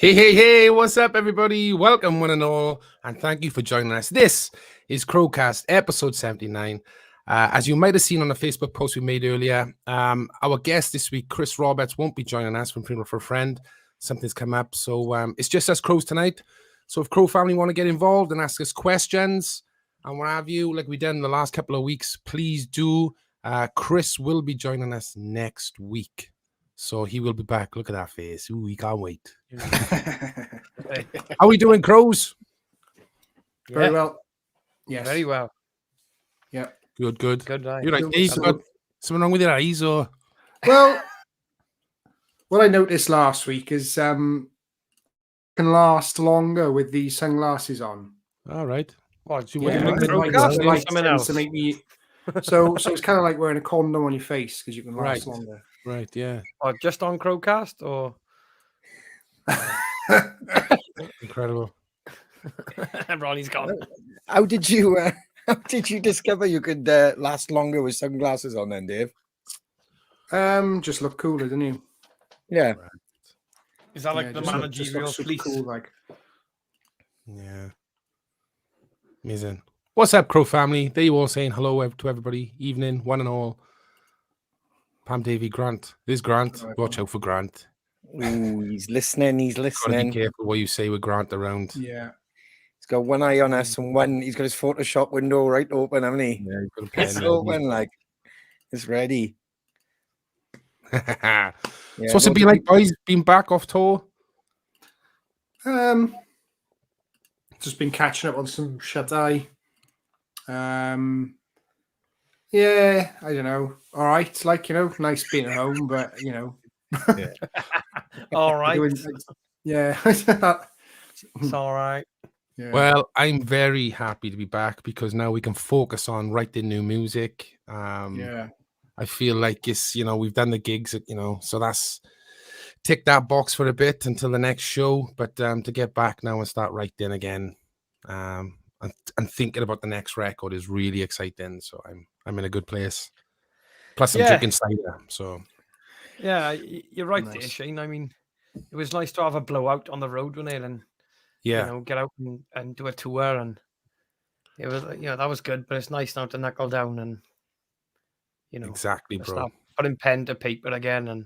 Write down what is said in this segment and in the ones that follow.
Hey, what's up, everybody? Welcome, one and all, and thank you for joining us. This is CrowCast, episode 79. As you might have seen on the Facebook post we made earlier, our guest this week, Kris Roberts, won't be joining us from Funeral for a Friend. Something's come up, so it's just us Crows tonight. So if Crow family want to get involved and ask us questions and what have you, like we done in the last couple of weeks, please do. Kris will be joining us next week. So he will be back. Look at that face. Ooh, he can't wait. How are we doing, Crows? Very well. Yes. Very well. Yeah. Good. Good night. You're like, Dave, got something wrong with your eyes, or? Well, what I noticed last week is can last longer with these sunglasses on. All right. What? So What what do you do mean? you Like, mean? something else? To make me, so it's kind of like wearing a condom on your face because you can last longer. Right, yeah. Or just on CrowCast, or Incredible. Ronnie's gone. How did you discover you could last longer with sunglasses on then, Dave? Just look cooler, didn't you? Yeah. Is that like Yeah, the just look managerial super fleece? cool, like. Yeah. Amazing. What's up, Crow family? There you all saying hello to everybody. Evening, one and all. Pam, Davey, Grant. There's Grant. Watch out for Grant. Ooh, he's listening. He's Gotta be listening. careful what you say with Grant around. Yeah. He's got one eye on us and one. He's got his Photoshop window right open, hasn't he? Yeah, you've got a pen It's ready. open, like it's ready. So Yeah, what's it been like, boys? Been back off tour? Just been catching up on some shut eye. Yeah, I don't know. All right, like, nice being at home, but All right. yeah. It's all right. Yeah. Well, I'm very happy to be back because now we can focus on writing new music. Yeah. I feel like it's, we've done the gigs, so that's tick that box for a bit until the next show. But to get back now and start writing again, and thinking about the next record is really exciting. So I'm in a good place. Plus, I'm drinking cider. So Yeah, you're right there, Nice. Shane. I mean, it was nice to have a blowout on the road, wasn't it? And yeah, get out and do a tour, and it was, that was good. But it's nice now to knuckle down and, exactly, bro. start putting pen to paper again, and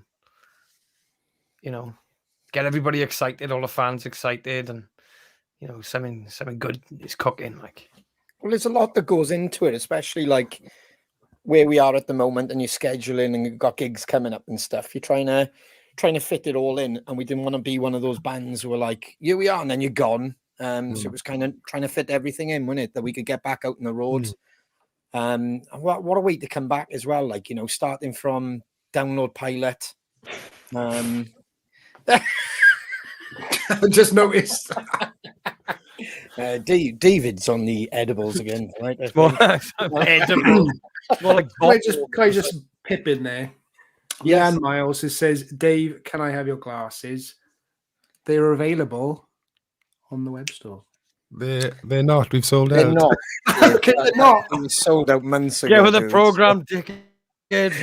get everybody excited, all the fans excited, and something good is cooking. Like, Well, there's a lot that goes into it, especially like where we are at the moment, and you're scheduling, and you've got gigs coming up and stuff. You're trying to fit it all in, and we didn't want to be one of those bands who are like, here we are, and then you're gone. So it was kind of trying to fit everything in, wasn't it? That we could get back out on the road. And what a way to come back as well. Like, starting from Download Pilot. I just noticed. David's on the edibles again, right? more edible. More like Can I just pip in there? Yeah, and Miles, it says, Dave, can I have your glasses? They're available on the web store. They're not. We've sold They're out. not. They're not. We sold out months ago. Get with the dudes. program, dickhead.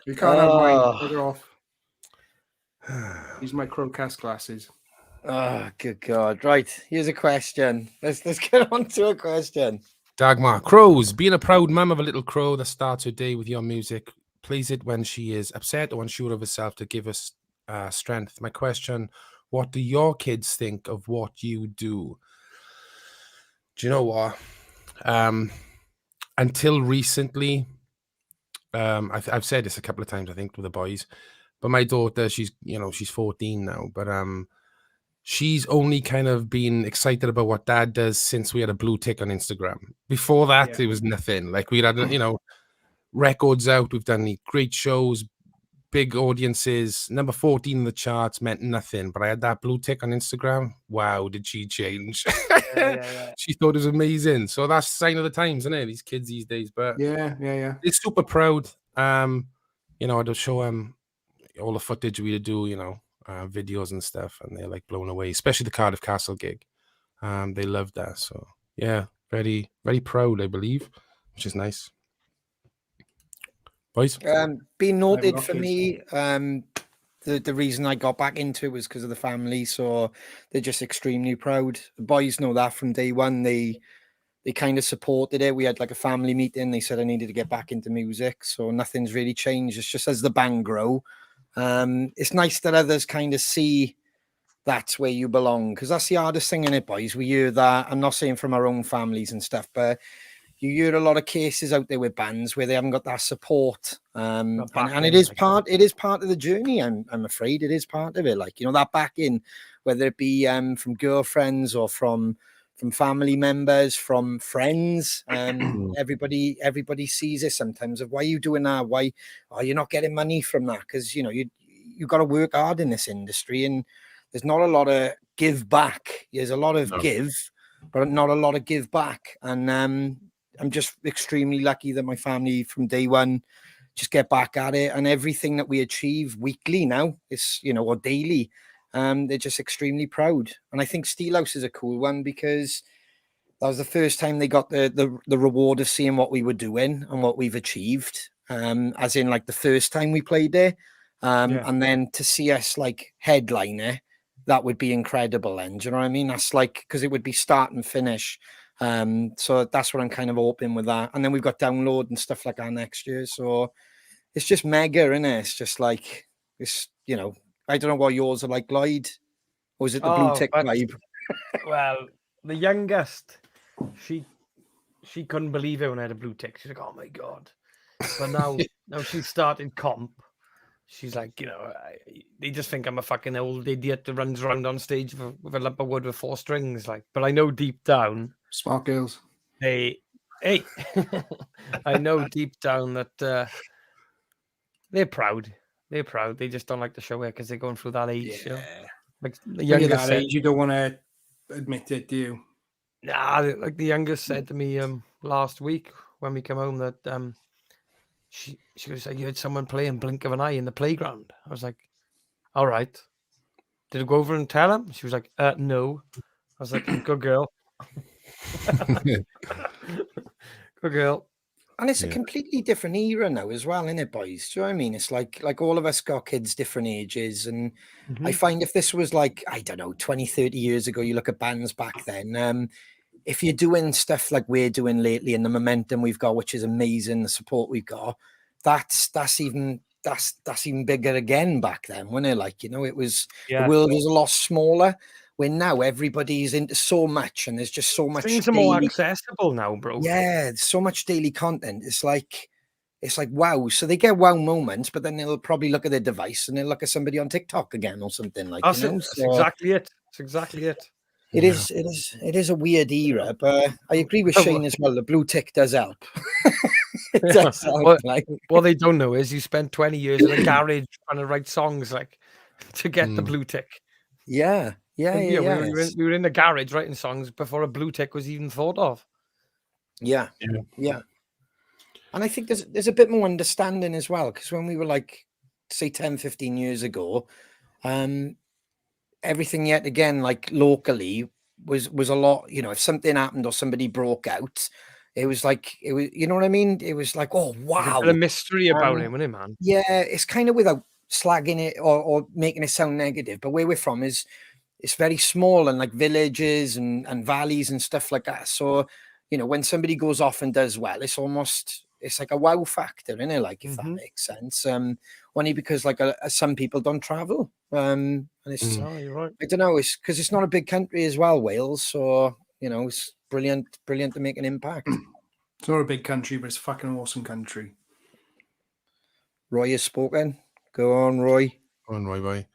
You can't have mine. Oh. They're off. These are my CrowCast glasses. Oh, good God. Right. Here's a question. Let's get on to a question. Dagmar, Crows, being a proud mum of a little crow that starts her day with your music, plays it when she is upset or unsure of herself to give us strength. My question, what do your kids think of what you do? Do you know what? Until recently, I've said this a couple of times, I think, with the boys, but my daughter, she's 14 now, but she's only kind of been excited about what dad does since we had a blue tick on Instagram. Before that, it was nothing. Like, we'd had, records out. We've done the great shows, big audiences. Number 14 in the charts meant nothing. But I had that blue tick on Instagram. Wow, did she change? Yeah. She thought it was amazing. So that's a sign of the times, isn't it? These kids these days. But Yeah. they're super proud. I'd show them all the footage we do, videos and stuff, and they're like blown away, especially the Cardiff Castle gig. They loved that. So yeah, very, very proud, I believe, which is nice. Boys? Been noted for me the reason I got back into it was because of the family. So they're just extremely proud. The boys know that from day one. They kind of supported it. We had like a family meeting. They said I needed to get back into music. So nothing's really changed. It's just as the band grow. It's nice that others kind of see that's where you belong, because that's the hardest thing in it, boys. We hear that. I'm not saying from our own families and stuff, but you hear a lot of cases out there with bands where they haven't got that support. And it is part of the journey. I'm afraid it is part of it. Like, you know, that backing, whether it be from girlfriends or from family members, from friends, everybody sees it sometimes of, why are you doing that? Why are you not getting money from that? Because, you know, you got to work hard in this industry, and there's not a lot of give back. There's a lot of give, but not a lot of give back. And I'm just extremely lucky that my family from day one just get back at it, and everything that we achieve weekly now is, you know, or daily, they're just extremely proud. And I think Steelhouse is a cool one, because that was the first time they got the reward of seeing what we were doing and what we've achieved. As in, like, the first time we played there, and then to see us like headliner, that would be incredible. And do you know what I mean? That's like, because it would be start and finish. So that's what I'm kind of hoping with that. And then we've got download and stuff like that next year. So it's just mega, isn't it? It's just like, it's, you know, I don't know what yours are like, Lloyd. Or is it the blue tick vibe? Well, the youngest, she couldn't believe it when I had a blue tick. She's like, oh my God. But now she's started comp. She's like, you know, they just think I'm a fucking old idiot that runs around on stage with a lump of wood with 4 strings. Like, but I know deep down, Smart girls. Hey, I know deep down that they're proud. They're proud. They just don't like to show it because they're going through that age. Yeah. You know? Like the When you're youngest that age, you don't want to admit it, do you? Nah, like the youngest said to me last week when we came home that she was like, you had someone playing Blink of an Eye in the playground. I was like, all right. Did I go over and tell him? She was like, no. I was like, good girl. Good girl. And it's a completely different era now as well, isn't it, boys? Do you know what I mean? It's like all of us got kids different ages. And I find if this was like, I don't know, 20, 30 years ago, you look at bands back then, if you're doing stuff like we're doing lately and the momentum we've got, which is amazing, the support we've got, that's even bigger again back then, wasn't it? Like, you know, it was, the world was a lot smaller. Where now everybody's into so much, and there's just so much. Things are more accessible now, bro. Yeah, there's so much daily content. It's like wow. So they get wow moments, but then they'll probably look at their device and they'll look at somebody on TikTok again or something like. That's, you know? that's exactly it. It's exactly it. It is a weird era, but I agree with Shane as well. The blue tick does help. It does help, what they don't know is you spent 20 years in a garage trying to write songs like to get the blue tick. Yeah. We were in the garage writing songs before a blue tick was even thought of. Yeah. And I think there's a bit more understanding as well, because when we were like, say 10, 15 years ago, everything yet again, like locally was a lot, you know, if something happened or somebody broke out, it was, you know what I mean? It was like, oh, wow. There's a mystery about him, wasn't it, man? Yeah, it's kind of without slagging it or making it sound negative, but where we're from is, it's very small and like villages and valleys and stuff like that. So, you know, when somebody goes off and does well, it's like a wow factor, isn't it? Like, if that makes sense. Only because like some people don't travel. And it's, you're right. I don't know, it's because it's not a big country as well, Wales. So, you know, it's brilliant to make an impact. It's not a big country, but it's a fucking awesome country. Roy has spoken. Go on, Roy. Go on, Roy boy.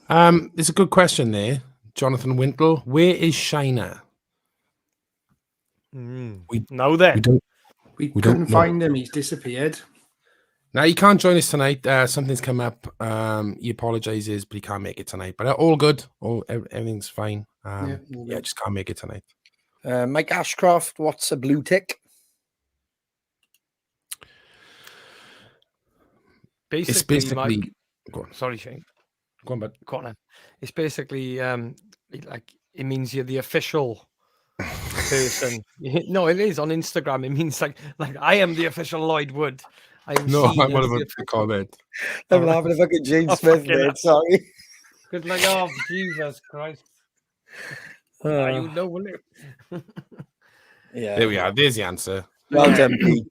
There's a good question there, Jonathan Wintle. Where is Shiner? We couldn't find him. He's disappeared. Now, he can't join us tonight. Something's come up. He apologizes, but he can't make it tonight. But all good. Everything's fine. Just can't make it tonight. Mike Ashcroft, what's a blue tick? Basically Mike, go on. Sorry, Shane. Go on, bud. Go on. It's basically like it means you're the official person. No, it is on Instagram. It means like I am the official Lloyd Wood, I'm No, seen I'm one as of the the official. comment. I'm laughing at fucking Jane Oh, Smith, fucking mate. Sorry. Good like, oh, Jesus Christ. Now you know, will you? Yeah. There we are. There's the answer. Well done, Pete.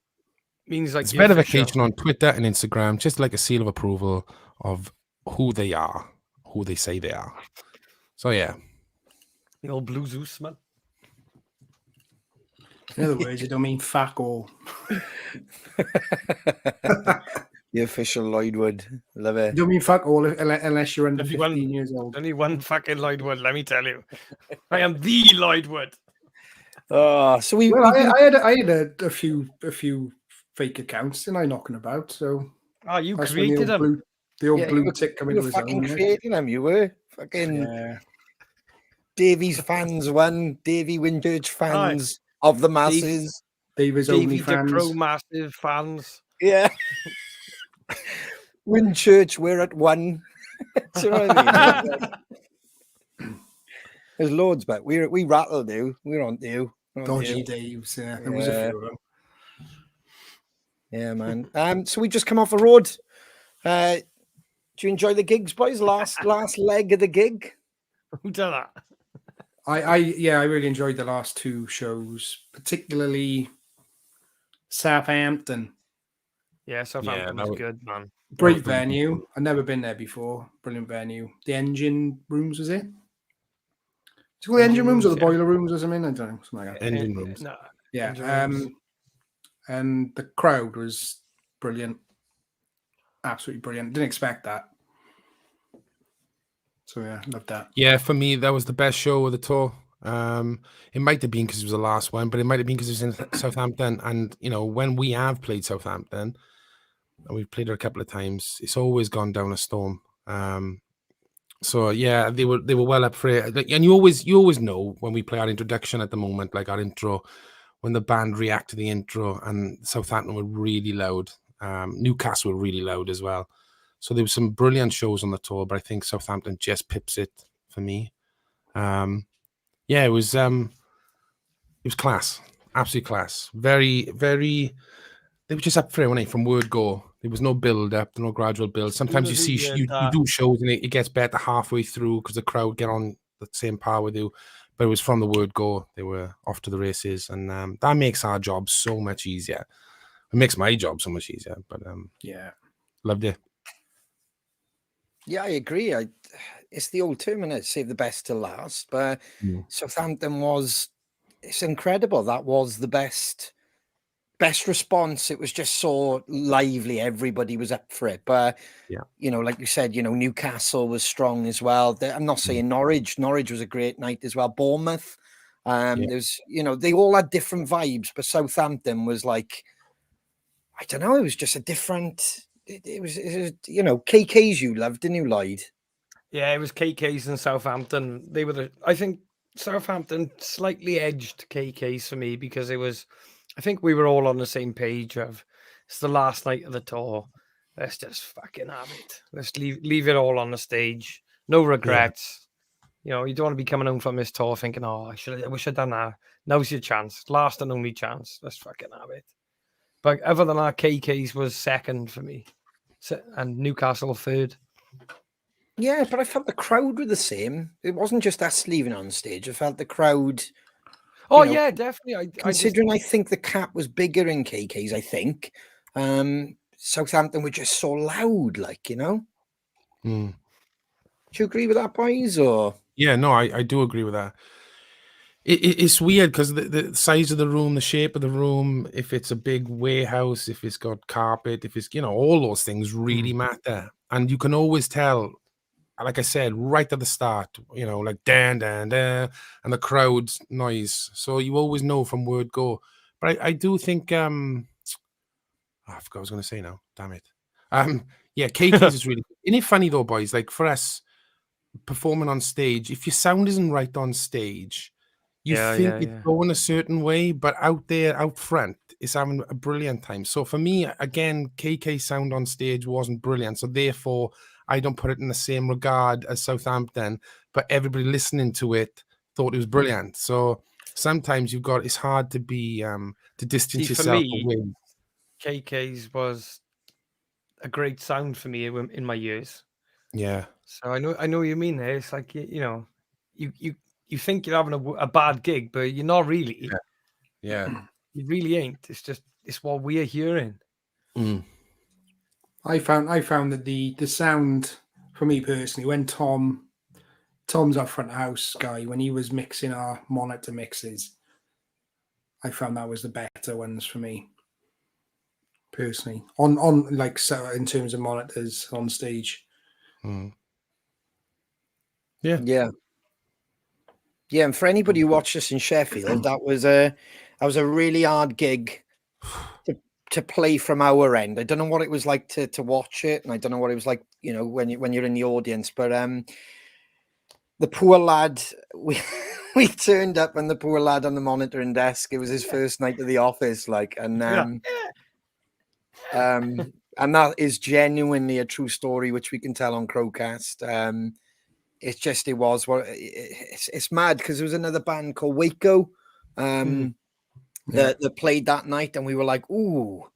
Means like It's the official. verification on Twitter and Instagram, just like a seal of approval of who they are, who they say they are. So yeah, The old Blue Zeus, man. In other words, you don't mean fuck all. The official Lloyd Wood. Love You it. don't mean fuck all unless you're under Only 15 one- years old. Only one fucking Lloyd Wood, let me tell you. I am the Lloyd Wood. Oh, so we. Well, we've been- I had a few fake accounts and I knocking about. So Oh, you that's when created them. the old yeah, blue you tick come were into his fucking own. innit? creating them. You were fucking Yeah. Davies fans one, Davy Winchurch fans of the masses. David's Davy only the Crow fans. massive fans. Yeah. Winchurch, we're at one. Do you know what I mean? There's loads, but we rattled you. We're on to you. We're on to Dodgy you. Daves. Yeah, there was a few of them. Yeah, man. So we just come off the road. Do you enjoy the gigs, boys? Last leg of the gig. Who done that? I really enjoyed the last two shows, particularly Southampton. Yeah, Southampton that was was- good, man. Great was really venue. cool. I've never been there before. Brilliant venue. The engine rooms, was it? Is it called the engine rooms or the yeah. boiler rooms or something? I don't know. Something like that. Engine rooms. No, Yeah. engine rooms. And the crowd was brilliant. Absolutely brilliant. Didn't expect that. So yeah, loved that. Yeah, for me, that was the best show of the tour. It might have been because it was the last one, but it might have been because it was in Southampton. And you know, when we have played Southampton, and we've played it a couple of times, it's always gone down a storm. So yeah, they were well up for it. And you always know when we play our introduction at the moment, like our intro, when the band react to the intro, and Southampton were really loud. Newcastle were really loud as well. So there were some brilliant shows on the tour, but I think Southampton just pips it for me. Yeah, it was class, absolute class. Very, very. They were just up for it, weren't they? From word go, there was no build up, no gradual build. Sometimes you see you do shows and it gets better halfway through because the crowd get on the same par with you. But it was from the word go, they were off to the races, and that makes our job so much easier. It makes my job so much easier. But Yeah. loved it. Yeah, I agree. It's the old term, innit? Save the best to last. But Southampton it's incredible. That was the best response. It was just so lively. Everybody was up for it. But Yeah, you know, like you said, you know, Newcastle was strong as well. I'm not saying Norwich. Norwich was a great night as well. Bournemouth. There's, you know, they all had different vibes, but Southampton was like, I don't know, it was just a different. It was, you know, KKs you loved, didn't you, Lloyd? Yeah, it was KKs and Southampton. They were I think Southampton slightly edged KKs for me because I think we were all on the same page of it's the last night of the tour. Let's just fucking have it. Let's leave it all on the stage. No regrets. You know, you don't want to be coming home from this tour thinking, oh, I wish I'd done that. Now's your chance. Last and only chance. Let's fucking have it. But other than that, KKs was second for me. And Newcastle third. Yeah, but I felt the crowd were the same. It wasn't just us leaving on stage. I felt the crowd. Oh, you know, yeah, definitely. Considering I think the cap was bigger in KKs, I think. Southampton were just so loud, like, you know. Do you agree with that, boys? Or yeah, no, I do agree with that. It's weird because the size of the room, the shape of the room, if it's a big warehouse, if it's got carpet, if it's, you know, all those things really matter. And you can always tell, like I said, right at the start, you know, like dan, dan, dan, and the crowd's noise. So you always know from word go. But I do think, I forgot what I was going to say now. Damn it. Yeah, KK's is really, isn't it funny though, boys? Like for us performing on stage, if your sound isn't right on stage, you think it's going a certain way, but out there, out front, it's having a brilliant time. So for me, again, KK sound on stage wasn't brilliant. So therefore, I don't put it in the same regard as Southampton, but everybody listening to it thought it was brilliant. So sometimes it's hard to be, to distance yourself away. KK's was a great sound for me in my years. Yeah. So I know what you mean there. It's like you think you're having a bad gig, but you're not really. Yeah. You really ain't. It's what we're hearing. Mm. I found that the sound for me personally, when Tom's our front house guy, when he was mixing our monitor mixes, I found that was the better ones for me personally. On like, so in terms of monitors on stage. Mm. Yeah. Yeah, and for anybody who watched us in Sheffield, that was a really hard gig to play from our end. I don't know what it was like to watch it, and I don't know what it was like, when you're in the audience. But the poor lad, we turned up, and the poor lad on the monitoring desk, it was his first night at the office, and that is genuinely a true story, which we can tell on CrowCast. It's mad because there was another band called Waco that played that night, and we were like, ooh,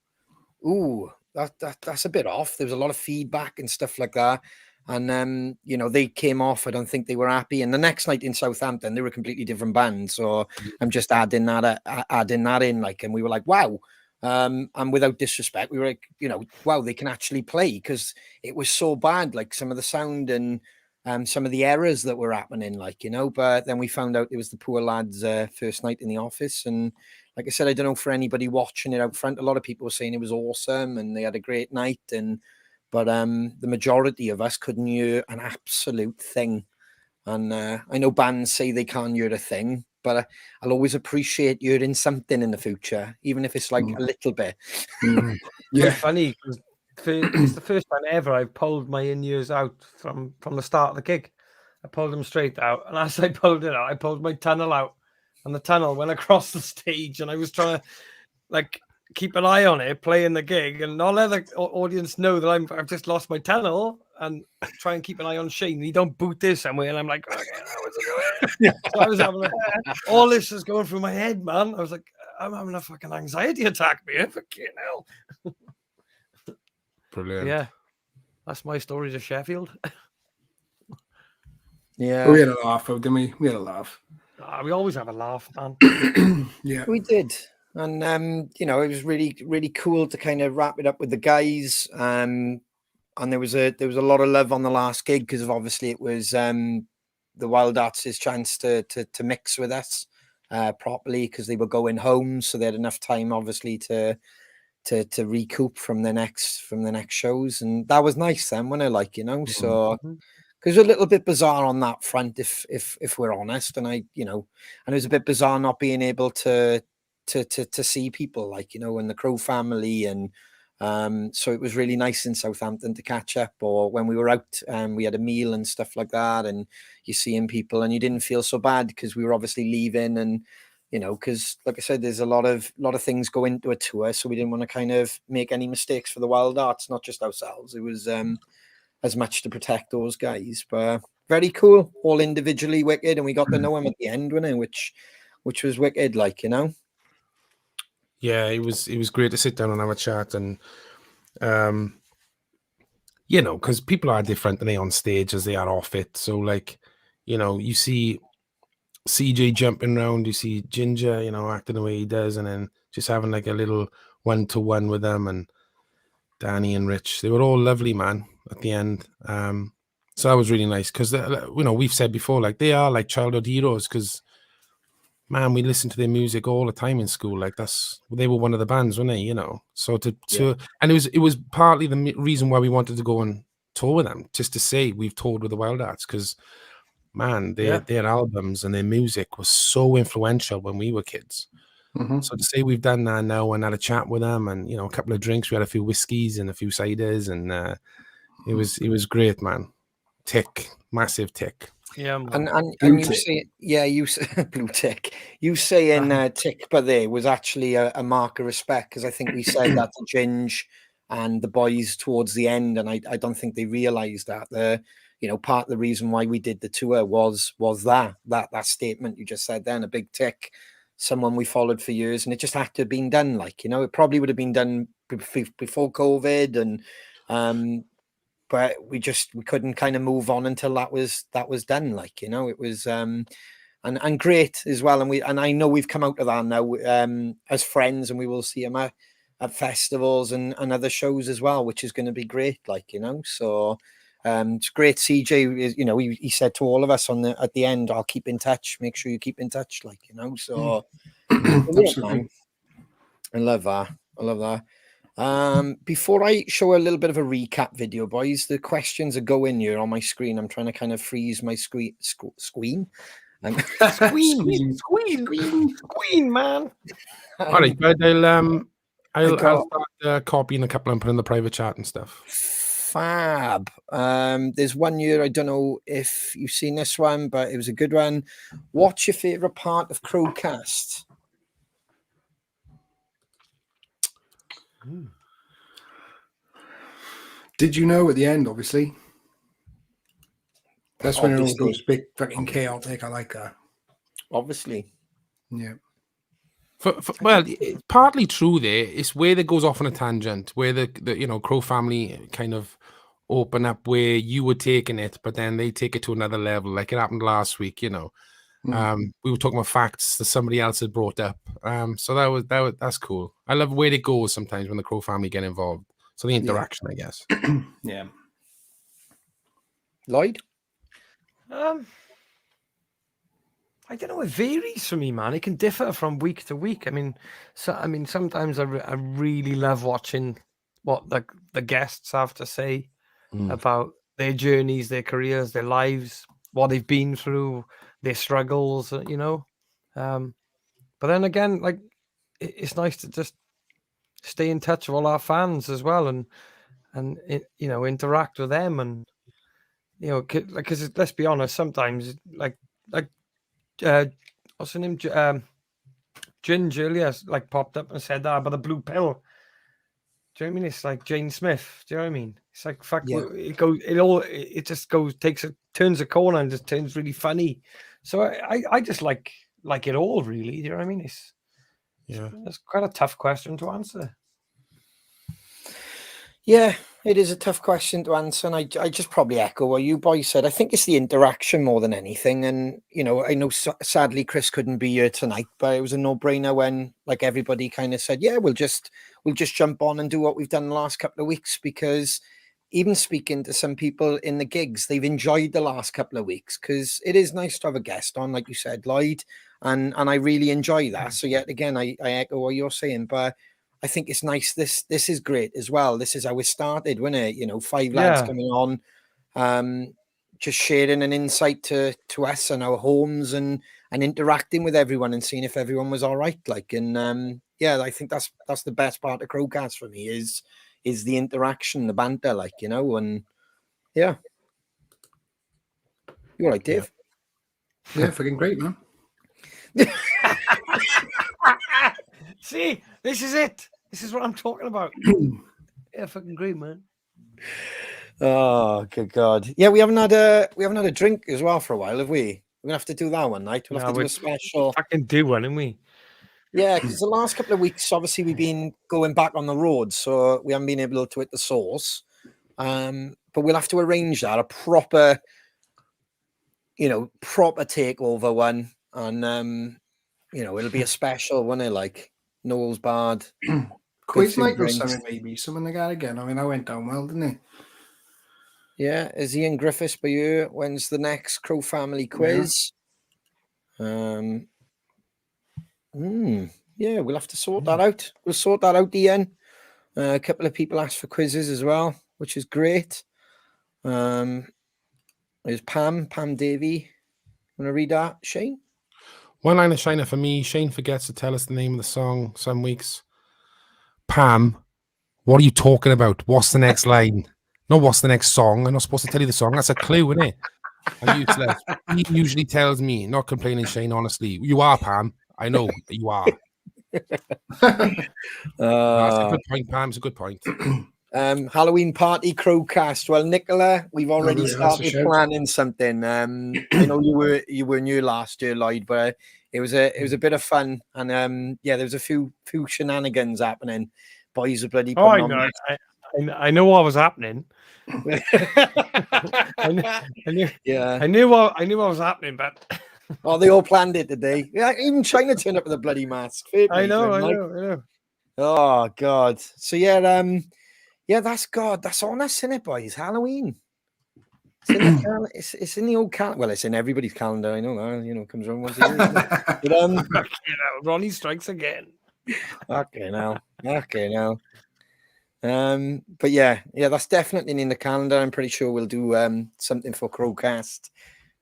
that's a bit off. There was a lot of feedback and stuff like that. And they came off. I don't think they were happy. And the next night in Southampton, they were a completely different band. So I'm just adding that in, and we were like, wow. And without disrespect, we were like, wow, they can actually play, because it was so bad, like some of the sound and some of the errors that were happening, but then we found out it was the poor lad's first night in the office. And like I said, I don't know, for anybody watching it out front, a lot of people were saying it was awesome and they had a great night. But the majority of us couldn't hear an absolute thing. And I know bands say they can't hear a thing, but I'll always appreciate hearing something in the future, even if it's like a little bit. It's funny because it's the first time ever I've pulled my in-ears out from the start of the gig. I pulled them straight out, and as I pulled it out, I pulled my tunnel out, and the tunnel went across the stage, and I was trying to keep an eye on it, playing the gig, and not let the audience know that I've just lost my tunnel, and try and keep an eye on Shane. You don't boot this somewhere, and I'm like, okay, what's it going? So I was having all this is going through my head, man. I was like, I'm having a fucking anxiety attack, man. Fucking hell. Brilliant. Yeah, that's my story to Sheffield. Yeah, we had a laugh, didn't we? We had a laugh. We always have a laugh, man. Yeah, we did. And it was really, really cool to kind of wrap it up with the guys. And there was a lot of love on the last gig, because obviously it was the Wild Arts' chance to mix with us properly, because they were going home, so they had enough time obviously to recoup from the next shows. And that was nice then, when so because we're a little bit bizarre on that front, if we're honest. And and it was a bit bizarre not being able to see people, and the Crow family. And so it was really nice in Southampton to catch up, or when we were out, we had a meal and stuff like that, and you're seeing people and you didn't feel so bad, because we were obviously leaving. And because like I said, there's a lot of things go into a tour, so we didn't want to kind of make any mistakes for the Wild Arts, not just ourselves. It was as much to protect those guys. But very cool, all individually wicked, and we got to know him at the end, which was wicked, Yeah, it was great to sit down and have a chat. And because people are different than they on stage as they are off it. So you see CJ jumping around, you see Ginger, acting the way he does, and then just having like a little 1-to-1 with them, and Danny and Rich, they were all lovely, man, at the end. So that was really nice, because we've said before, like, they are like childhood heroes, because man, we listened to their music all the time in school. Like, they were one of the bands, weren't they? So and it was partly the reason why we wanted to go and tour with them, just to say we've toured with the Wild Arts, because man, their albums and their music was so influential when we were kids. So to say we've done that now and had a chat with them, and a couple of drinks, we had a few whiskeys and a few ciders, and it was great, man. Massive tick. Yeah, and you say, you blue tick. You saying tick, but there was actually a mark of respect, because I think we said that to Ginge and the boys towards the end, and I don't think they realised that part of the reason why we did the tour was that statement you just said then, a big tick, someone we followed for years, and it just had to have been done. It probably would have been done before COVID, and But we couldn't kind of move on until that was done. Like, you know, it was and great as well. And I know we've come out of that now as friends, and we will see him at festivals and other shows as well, which is going to be great. Like, you know, so. It's great. CJ is, you know, he said to all of us at the end, I'll keep in touch. Make sure you keep in touch, like, you know. So brilliant, man. I love that. Before I show a little bit of a recap video, boys, the questions are going here on my screen. I'm trying to kind of freeze my screen. Squeen, man. All right, but I'll start copying a couple and put in the private chat and stuff. Fab. There's one year, I don't know if you've seen this one, but it was a good one. What's your favorite part of CrowCast? Did you know at the end, obviously? That's when it all goes big fucking chaotic. I like that. Obviously. Yeah. Well, it's partly true there. It's where it goes off on a tangent, where the you know, Crow family kind of open up where you were taking it, but then they take it to another level, like it happened last week, you know. We were talking about facts that somebody else had brought up. So that's cool. I love where it goes sometimes when the Crow family get involved. So the interaction, I guess. Yeah. Lloyd? I don't know. It varies for me, man. It can differ from week to week. I mean, sometimes I really love watching what the guests have to say about their journeys, their careers, their lives, what they've been through, their struggles. You know, but then again, like it's nice to just stay in touch with all our fans as well, and you know, interact with them, and you know, because let's be honest, sometimes like. What's her name? Ginger earlier like popped up and said that about the blue pill. Do you know what I mean? It's like Jane Smith. Do you know what I mean? It's like fuck. Yeah. It just turns a corner and just turns really funny. So I just like it all, really. Do you know what I mean? It's quite a tough question to answer. Yeah, it is a tough question to answer, and I just probably echo what you boys said. I think it's the interaction more than anything, and you know, I know sadly Kris couldn't be here tonight, but it was a no-brainer when like everybody kind of said, yeah, we'll just jump on and do what we've done the last couple of weeks, because even speaking to some people in the gigs, they've enjoyed the last couple of weeks, because it is nice to have a guest on, like you said, Lloyd, and I really enjoy that. So yet again, I echo what you're saying, but I think it's nice. This is great as well. This is how it started, wasn't it? You know, 5 lads coming on, just sharing an insight to us and our homes, and interacting with everyone and seeing if everyone was all right. Like, and I think that's the best part of CrowCast for me is the interaction, the banter, like, you know, and yeah. You all right, Dave? Yeah, fucking great, man. See, this is it. This is what I'm talking about. Yeah, fucking great, man. Oh, good God. Yeah, we haven't had a drink as well for a while, have we? We're gonna have to do that one night. We'll have to do a special. Fucking do one, haven't we? Yeah, because the last couple of weeks, obviously, we've been going back on the road, so we haven't been able to hit the source. But we'll have to arrange that, a proper takeover one, and you know, it'll be a special, won't it? Like Noel's Bard, quiz night or something, maybe something like that again. I mean, I went down well, didn't it? Yeah, is Ian Griffiths by you? When's the next Crow family quiz? Yeah, we'll have to sort that out. We'll sort that out, Ian. A couple of people asked for quizzes as well, which is great. There's Pam Davey. Want to read that, Shane? One line of shiner for me. Shane forgets to tell us the name of the song some weeks. Pam, what are you talking about? What's the next line? No, what's the next song? I'm not supposed to tell you the song. That's a clue, isn't it? I'm useless. He usually tells me, not complaining, Shane, honestly. You are, Pam. I know you are. That's a good point, Pam. It's a good point. Halloween party CrowCast. Well, Nicola, we've already started planning something. I know you were new last year, Lloyd, but it was a bit of fun, and there was a few shenanigans happening. Boys are bloody. I know what was happening. I knew what was happening, but Oh, they all planned it, did they? Yeah, even China turned up with a bloody mask. Fair play I to know. him, Oh God. So yeah, that's on us, isn't it, boys? Halloween. It's in the old calendar. Well, it's in everybody's calendar. I know that. It comes around once a year. But, Ronnie strikes again. okay, now. But yeah, that's definitely in the calendar. I'm pretty sure we'll do something for CrowCast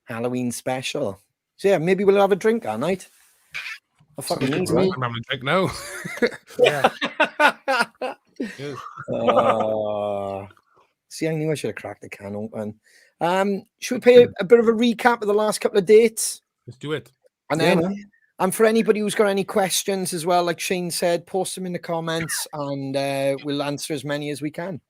Halloween special. So yeah, maybe we'll have a drink that night. I fucking need me. I'm having a drink now. Yeah. See, I knew I should have cracked the can open. Should we pay a bit of a recap of the last couple of dates? Let's do it. And then, and for anybody who's got any questions as well, like Shane said, post them in the comments and we'll answer as many as we can.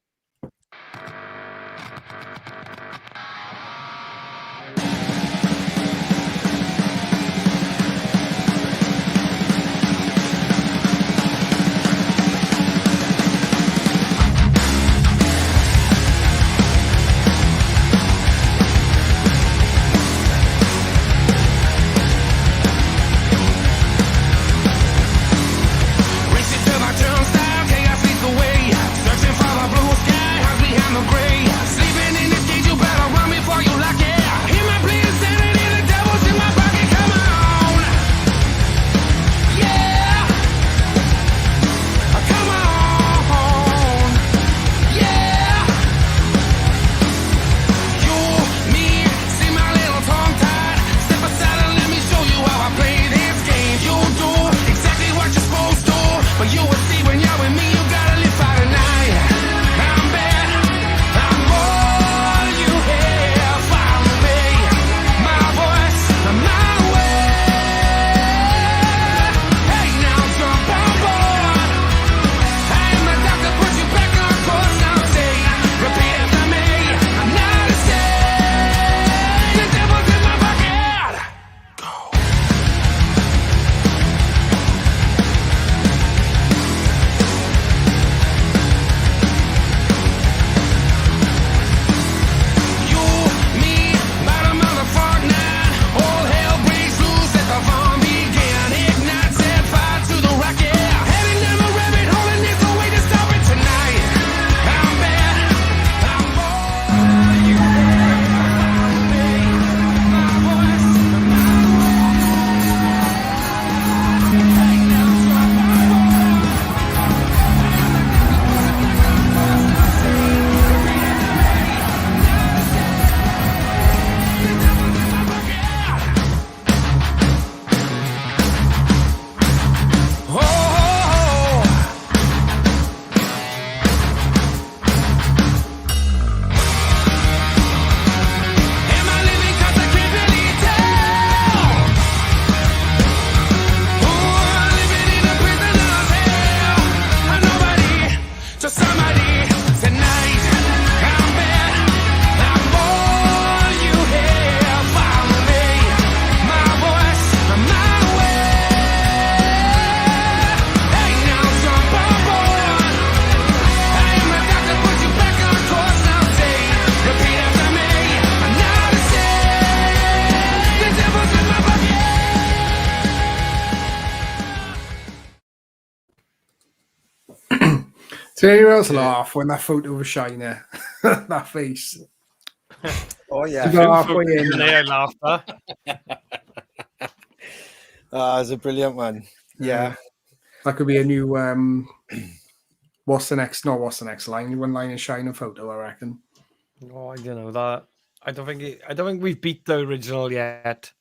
So who else laugh when that photo was Shiner? That face. Oh yeah. I laughed. It's a brilliant one. Yeah. That could be a new what's the next line? One line in Shiner photo, I reckon. Oh, I don't know that. I don't think we've beat the original yet.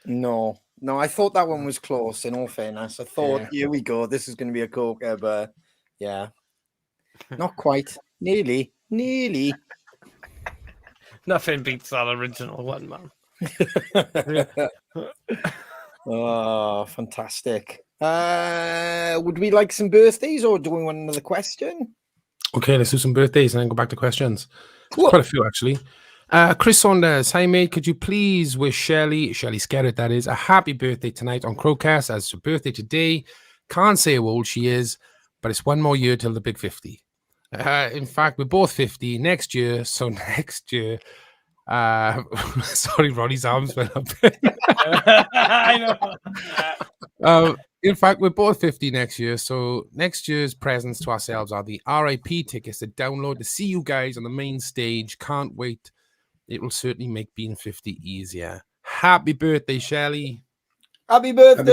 No, I thought that one was close, in all fairness. I thought, here we go, this is going to be a corker, but yeah. Not quite. Nearly. Nothing beats that original one, man. Oh, fantastic. Would we like some birthdays or do we want another question? Okay, let's do some birthdays and then go back to questions. Cool. Quite a few, actually. Chris Saunders, hi mate, could you please wish Shelley Skerritt, that is, a happy birthday tonight on CrowCast, as it's her birthday today. Can't say how old she is, but it's one more year till the big 50. In fact, we're both 50 next year. So next year, sorry, Ronnie's arms went up. I know. In fact, we're both 50 next year. So next year's presents to ourselves are the RIP tickets to download to see you guys on the main stage. Can't wait. It will certainly make being 50 easier. Happy birthday, Shelley. Happy birthday.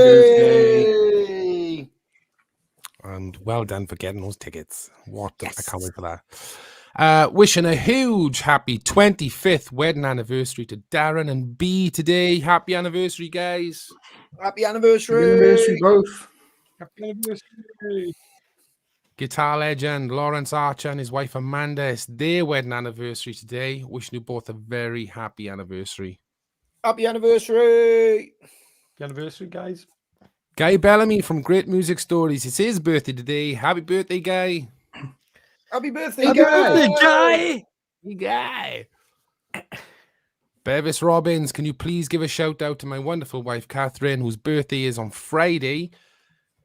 birthday! And well done for getting those tickets. I can't wait for that. Wishing a huge happy 25th wedding anniversary to Darren and B today. Happy anniversary, guys. Happy anniversary! Happy anniversary, both. Happy anniversary. Guitar legend Lawrence Archer and his wife Amanda. It's their wedding anniversary today. Wishing you both a very happy anniversary. Happy anniversary! Happy anniversary, guys. Guy Bellamy from Great Music Stories. It's his birthday today. Happy birthday, Guy. Happy birthday, Happy guys! Guy. Hey, Guy. Bevis Robbins, can you please give a shout out to my wonderful wife Catherine, whose birthday is on Friday?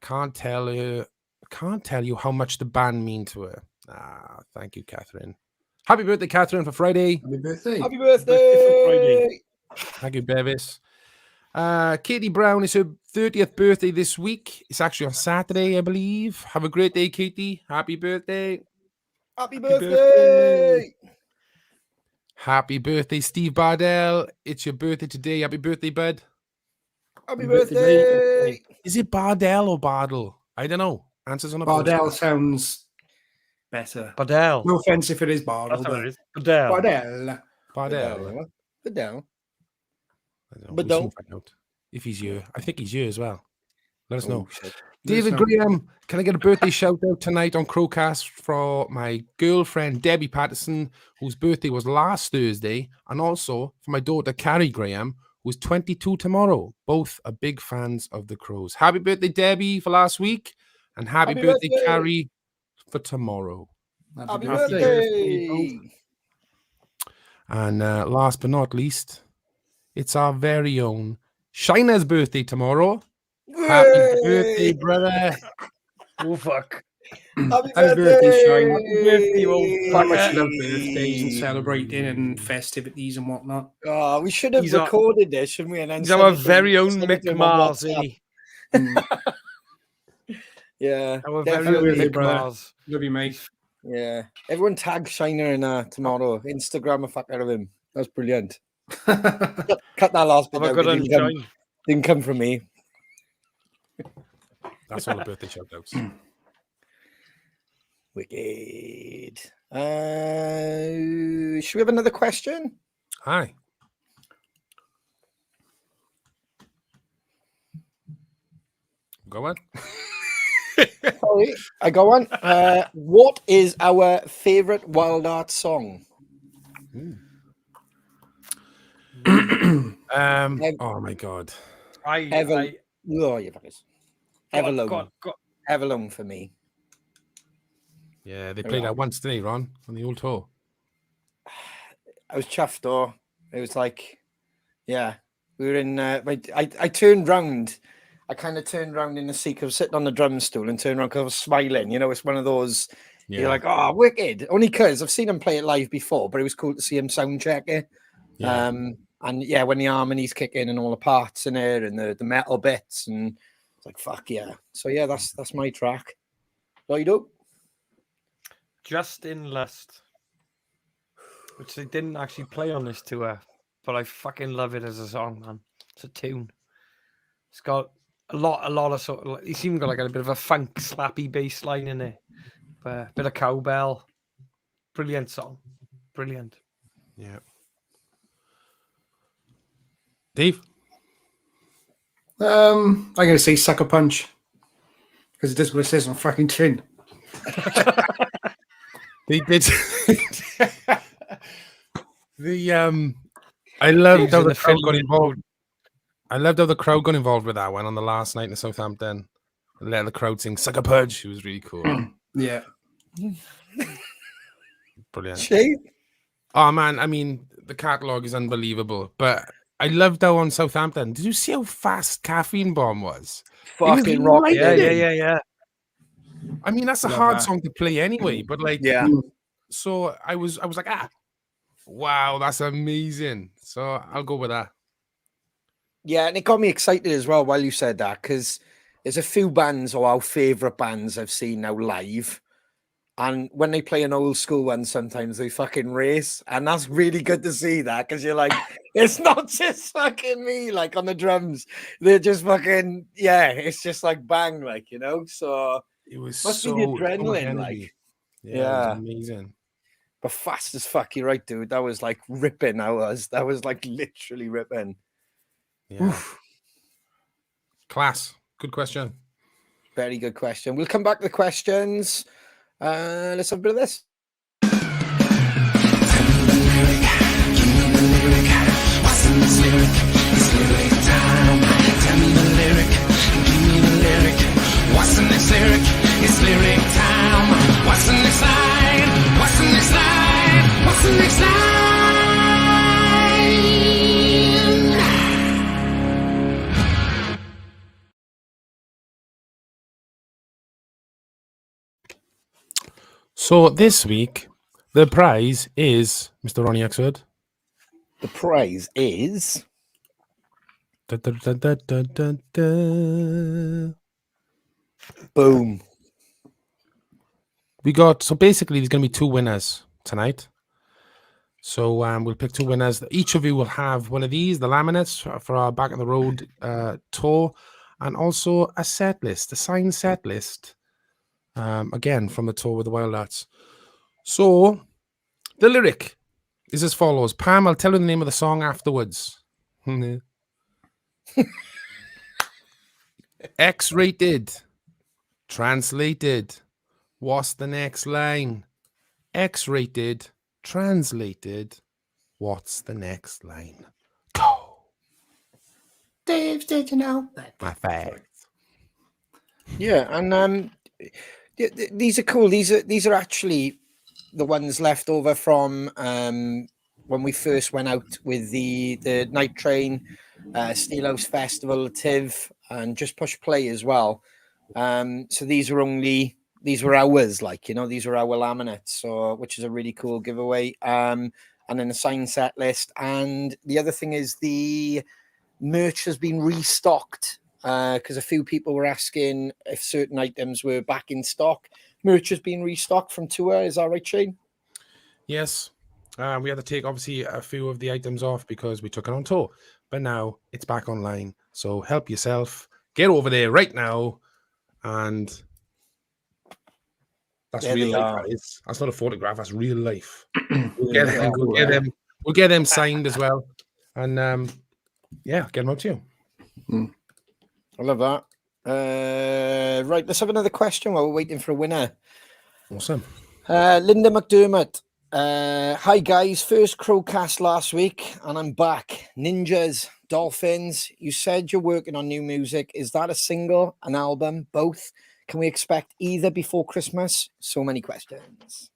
Can't tell you how much the band mean to her. Thank you, Catherine. Happy birthday, Catherine, for Friday. Happy birthday. Happy Birthday for Friday. birthday! Thank you, Bevis. Katie Brown, it's her 30th birthday this week. It's actually on Saturday, I believe. Have a great day, Katie. Happy birthday. Happy birthday. birthday! Happy birthday, Steve Bardell. It's your birthday today. Happy birthday, bud. Happy Happy birthday, birthday! Is it Bardell or Bardell? I don't know. Answers on a Bardell poster. sounds better. Badell. No offense if it is Bardell, That's what it but is. Badell. Bardell. Bardell. Put down. I don't know. But We'll soon don't. find out. If he's here. I think he's here as well. Let us know. Oh, shit. David Let us know. Graham, can I get a birthday shout out tonight on CrowCast for my girlfriend Debbie Patterson, whose birthday was last Thursday, and also for my daughter Carrie Graham, who's 22 tomorrow. Both are big fans of the Crows. Happy birthday, Debbie, for last week, and happy Happy birthday, birthday. Carrie, for tomorrow. Happy birthday. birthday! And last but not least, it's our very own Shina's birthday tomorrow. Happy birthday, brother. Oh, fuck. Happy Happy birthday, birthday, Shine. Happy birthday, you old How much fucker. you love birthdays and celebrating and festivities and whatnot. Oh, we should have He's our- recorded this, shouldn't we? And then He's sent our it to very him- own sent it Mick to him on Mars, WhatsApp. isn't he? Yeah, Our definitely. very own birthday, Mick brother. Mars. Love you, mate. Yeah, everyone tag Shiner in tomorrow. Instagram a fuck out of him. That's brilliant. Happy Cut that last bit Have a out. good It one, didn't come, Shine. didn't come from me. That's all the birthday shout outs. Wicked. Should we have another question? Hi. Go on. Sorry, I got one. What is our favorite Wild Art song? Oh my god. Ever- Oh, you fuckers. Everlong. God. Everlong for me. Yeah, they played that once today, Ron, on the old tour. I was chuffed though. It was like, yeah, we were in. I turned round. I kind of turned round in the seat. I was sitting on the drum stool and turned around because I was smiling. You know, it's one of those. Yeah. You're like, oh, wicked. Only because I've seen him play it live before, but it was cool to see him sound check it. Yeah. And yeah, when the harmonies kick in and all the parts in there and the metal bits, and it's like, fuck yeah. So yeah, that's my track. What you do? Justin Lust, which they didn't actually play on this tour, but I fucking love it as a song, man. It's a tune. It's got a lot of sort of. It's even got like a bit of a funk, slappy bass line in it, but a bit of cowbell. Brilliant song, brilliant. Yeah. Dave? I'm going to say Sucker Punch because it does what it says on the fucking tin. They did. I loved how the crowd got involved. I loved how the crowd got involved with that one on the last night in Southampton. Let the crowd sing Sucker Punch. It was really cool. Yeah. Brilliant. Shane? Oh man, I mean the catalogue is unbelievable. But I loved how on Southampton. Did you see how fast Caffeine Bomb was? Fucking rock. rock. Yeah. I mean, that's a Love hard that. song to play anyway, but like, Yeah. so I was like, wow, that's amazing. So I'll go with that. Yeah, and it got me excited as well while you said that, because there's a few bands or our favourite bands I've seen now live. And when they play an old school one, sometimes they fucking race. And that's really good to see that, because you're like, it's not just fucking me, like on the drums. They're just fucking, yeah, it's just like bang, like, you know? So It was must be so the much adrenaline, energy. like, Yeah, it was yeah. amazing. But fast as fuck, you're right, dude. That was like ripping. That was like literally ripping. Yeah. Oof. Class. Good question. Very good question. We'll come back to the questions. Let's have a bit of this. So this week, the prize is Mr. Ronnie Axford. The prize is Da, da, da, da, da, da, da. boom. So basically there's going to be 2 winners tonight. So we'll pick 2 winners. Each of you will have one of these, the laminates for our Back on the Road tour, and also a set list, a signed set list, again from the tour with the Wild Arts. So the lyric is as follows. Pam, I'll tell you the name of the song afterwards. X-rated. Translated. What's the next line? X-rated. Translated. What's the next line? Go. Dave, did you know? My fact. Yeah, and these are cool. These are actually the ones left over from when we first went out with the Night Train, Steelhouse Festival, TIV, and Just Push Play as well. So these were ours, like, you know, these were our laminates, so which is a really cool giveaway. And then a signed set list. And the other thing is the merch has been restocked because a few people were asking if certain items were back in stock. Merch has been restocked from tour. Is that right, Shane? Yes. We had to take, obviously, a few of the items off because we took it on tour. But now it's back online. So help yourself. Get over there right now. And that's There real they life. are. That is. That's not a photograph. That's real life. Yeah, We'll get them signed as well. And yeah, get them out to you. I love that. Right, let's have another question while we're waiting for a winner. Awesome. Linda McDermott. Hi guys, first CrowCast last week and I'm back. Ninjas, Dolphins. You said you're working on new music. Is that a single, an album, both? Can we expect either before Christmas? So many questions.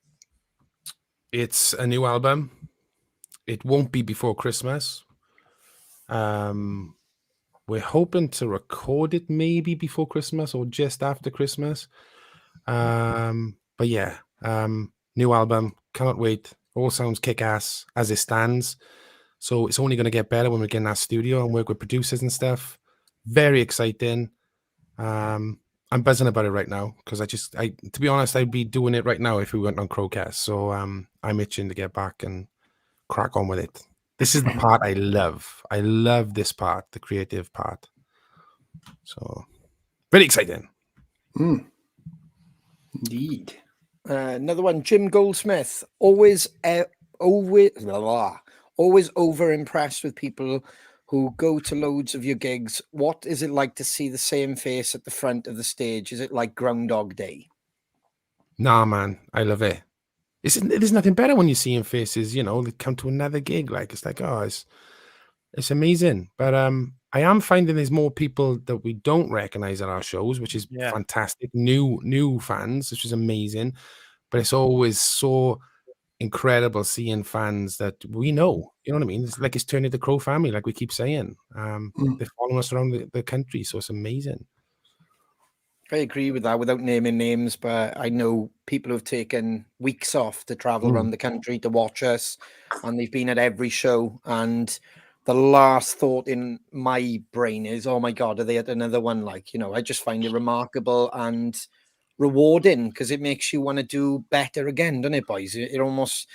It's a new album. It won't be before Christmas. We're hoping to record it maybe before Christmas or just after Christmas. But yeah, new album. Cannot wait. All sounds kick-ass as it stands. So it's only going to get better when we get in our studio and work with producers and stuff. Very exciting. I'm buzzing about it right now because to be honest, I'd be doing it right now if we went on CrowCast. So I'm itching to get back and crack on with it. This is the part I love. I love this part, the creative part. So very exciting. Indeed. Another one, Jim Goldsmith. Always over impressed with people who go to loads of your gigs. What is it like to see the same face at the front of the stage? Is it like Groundhog Day? Nah, man, I love it. There's nothing better when you're seeing faces, you know, that come to another gig. Like, it's like, oh, it's amazing. But I am finding there's more people that we don't recognize at our shows, which is fantastic. New fans, which is amazing. But it's always so incredible seeing fans that we know. You know what I mean? It's like it's turned into Crow family, like we keep saying. They're following us around the country, so it's amazing. I agree with that without naming names, but I know people who've taken weeks off to travel around the country to watch us, and they've been at every show. And the last thought in my brain is, oh my God, are they at another one? Like, I just find it remarkable and rewarding because it makes you want to do better again, doesn't it, boys? It almost,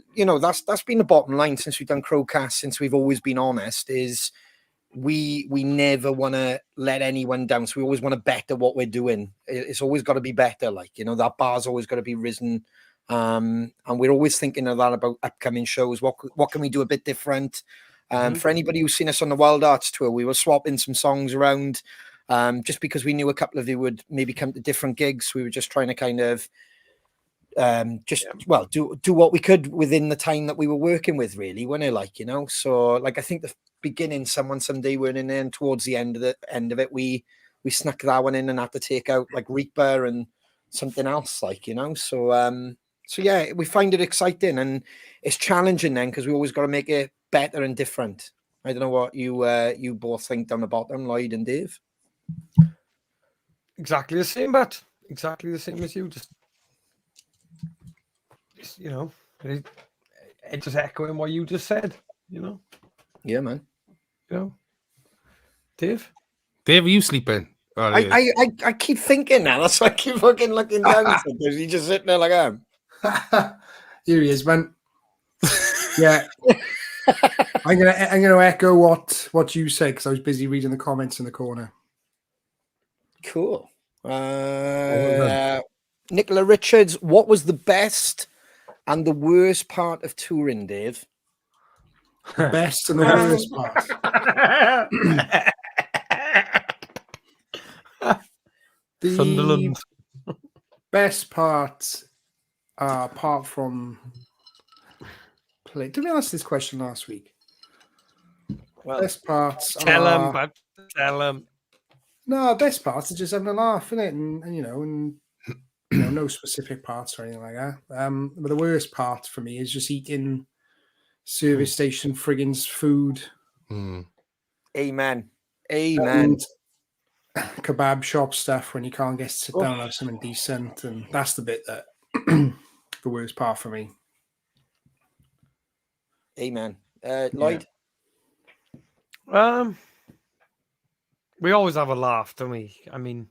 that's been the bottom line since we've done CrowCast, since we've always been honest, is we never want to let anyone down. So we always want to better what we're doing. It's always got to be better. Like, that bar's always got to be risen. And we're always thinking of that about upcoming shows. What can we do a bit different? For anybody who's seen us on the Wild Arts tour, we were swapping some songs around just because we knew a couple of you would maybe come to different gigs. We were just trying to kind of do what we could within the time that we were working with, really, wasn't it? Like, so like I think the beginning someday weren't in there, and towards the end of it we snuck that one in and had to take out like Reaper and something else, like, so yeah, we find it exciting and it's challenging then because we always got to make it better and different. I don't know what you both think down the bottom, Lloyd and Dave. Exactly the same, but exactly the same as you. Just it's just echoing what you just said. Yeah, man. Dave, are you sleeping? Oh, I keep thinking now. That's why I keep fucking looking down. Because he's just sitting there like Here he is, man. Yeah. I'm gonna echo what you said because I was busy reading the comments in the corner. Cool. Nicola Richards, what was the best and the worst part of touring, Dave? The best and the worst part. Sunderland. Best part, apart from play. Did we ask this question last week? Well, best parts. Tell them. No, best parts are just having a laugh, innit? And no specific parts or anything like that. But the worst part for me is just eating service station friggins' food. Amen. And kebab shop stuff when you can't get to sit down and have something decent, and that's the bit that the worst part for me. Amen. Lloyd? We always have a laugh, don't we? I mean,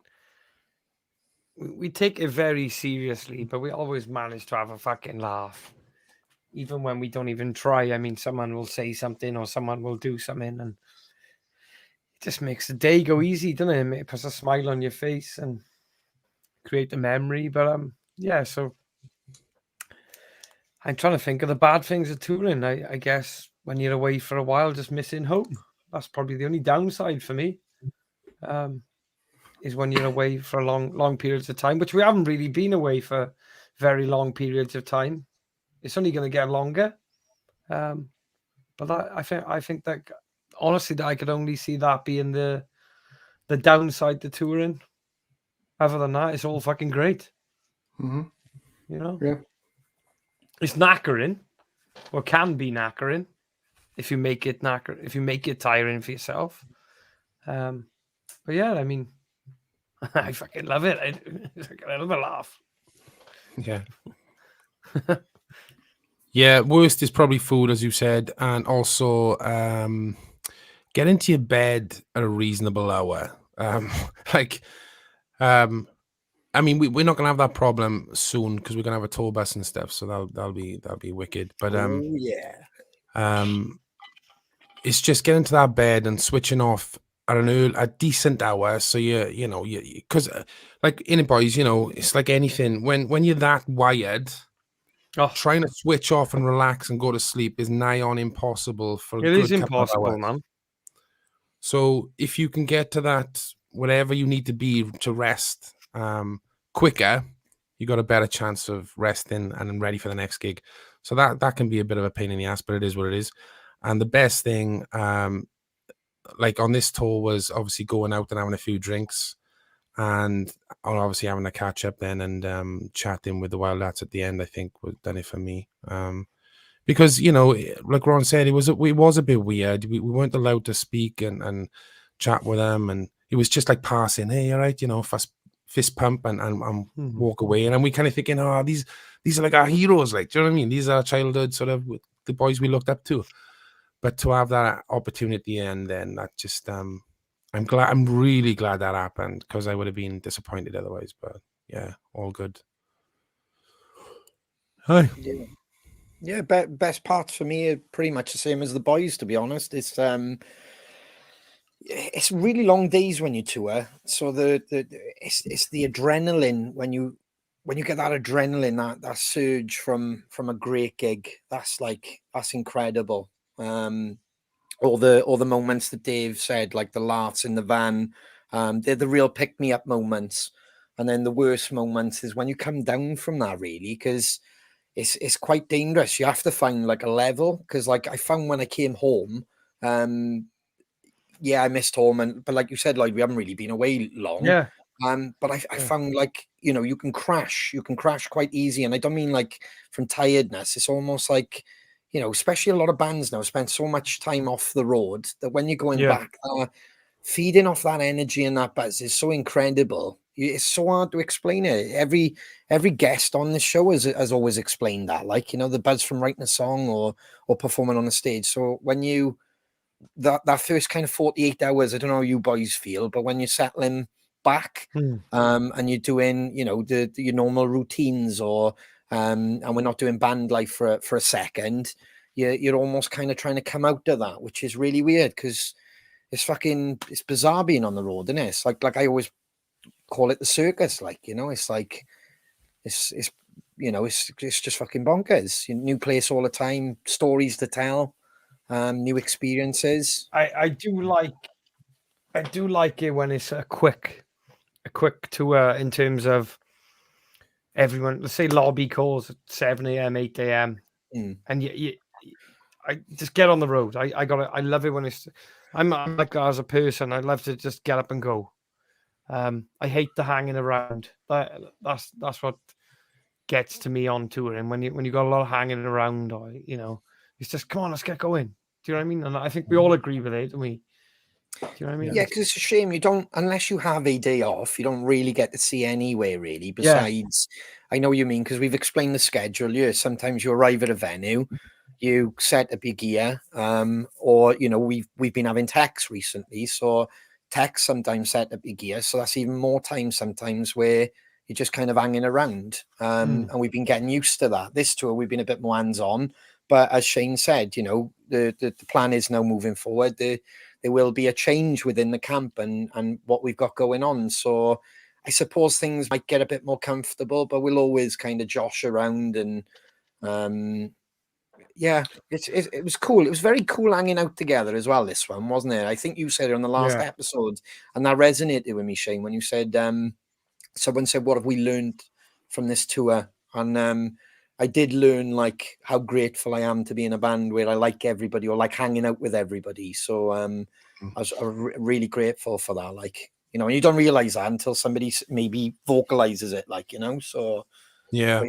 we take it very seriously, but we always manage to have a fucking laugh. Even when we don't even try. I mean, someone will say something or someone will do something and it just makes the day go easy, doesn't it? It puts a smile on your face and create a memory. But yeah, so I'm trying to think of the bad things of touring. I guess when you're away for a while, just missing home. That's probably the only downside for me. Is when you're away for long periods of time, which we haven't really been away for very long periods of time. It's only going to get longer. But I think that honestly, that I could only see that being the downside to touring. Other than that, it's all fucking great. Yeah. It's knackering, or can be knackering, if you make it tiring for yourself. But yeah, I mean, I fucking love it. I love a laugh. Yeah. Yeah, worst is probably food, as you said, and also get into your bed at a reasonable hour. I mean, we're not gonna have that problem soon because we're gonna have a tour bus and stuff, so that'll be wicked. But it's just getting to that bed and switching off at a decent hour, so because like in it, boys, it's like anything when you're that wired. Trying to switch off and relax and go to sleep is nigh on impossible for a good couple of hours. Man. So if you can get to that, whatever you need to be to rest quicker, you got a better chance of resting and then ready for the next gig. So that can be a bit of a pain in the ass, but it is what it is. And the best thing, like on this tour, was obviously going out and having a few drinks. And obviously having a catch up then and chatting with the Wild Lads at the end, I think was done it for me. Because like Ron said, it was a bit weird. We weren't allowed to speak and chat with them, and it was just like passing, hey, all right, you know, fist pump and walk away. And then we kind of thinking, oh, these are like our heroes, like, do you know what I mean? These are childhood sort of the boys we looked up to. But to have that opportunity, and then that just I'm really glad that happened, because I would have been disappointed otherwise. But yeah, all good. Hi. Yeah, best parts for me are pretty much the same as the boys, to be honest. It's really long days when you tour, so it's the adrenaline when you get that adrenaline, that surge from a great gig. That's incredible. All the moments that Dave said, like the laughs in the van, they're the real pick me up moments. And then the worst moments is when you come down from that, really, because it's quite dangerous. You have to find like a level, because like I found when I came home, I missed home, but like you said, like we haven't really been away long. Yeah. But I found, like, you know, you can crash quite easy, and I don't mean like from tiredness. It's almost like, you know, especially a lot of bands now spend so much time off the road that when you're going back, feeding off that energy and that buzz is so incredible. It's so hard to explain it. Every guest on this show has always explained that, like, you know, the buzz from writing a song or performing on the stage. So when you that first kind of 48 hours, I don't know how you boys feel, but when you're settling back and you're doing, you know, your normal routines, or and we're not doing band life for a second, you're almost kind of trying to come out of that, which is really weird, because it's bizarre being on the road, isn't it? It's like I always call it the circus, like, you know, it's like it's you know, it's just fucking bonkers. New place all the time, stories to tell, new experiences. I do like it when it's a quick tour, in terms of everyone. Let's say lobby calls at 7 a.m., 8 a.m. And I just get on the road. I love it when it's. I'm like that as a person. I love to just get up and go. I hate the hanging around. That's what gets to me on tour. And when you got a lot of hanging around, or, you know, it's just, come on, let's get going. Do you know what I mean? And I think we all agree with it, don't we? Do you know what I mean? Yeah, because it's a shame you don't, unless you have a day off, you don't really get to see anywhere, really. Besides, I know what you mean, because we've explained the schedule. Yeah, sometimes you arrive at a venue, you set up your gear, or, you know, we've been having techs recently, so techs sometimes set up your gear, so that's even more time sometimes where you're just kind of hanging around, and we've been getting used to that. This tour we've been a bit more hands-on, but as Shane said, you know, the plan is now moving forward. There will be a change within the camp and what we've got going on. So I suppose things might get a bit more comfortable, but we'll always kind of josh around. And it was cool. It was very cool hanging out together as well, this one, wasn't it? I think you said it on the last episode, and that resonated with me, Shane, when you said, someone said, what have we learned from this tour? And I did learn, like, how grateful I am to be in a band where I like everybody, or like hanging out with everybody. So I was really grateful for that. Like, you know, and you don't realize that until somebody maybe vocalizes it, like, you know. So yeah.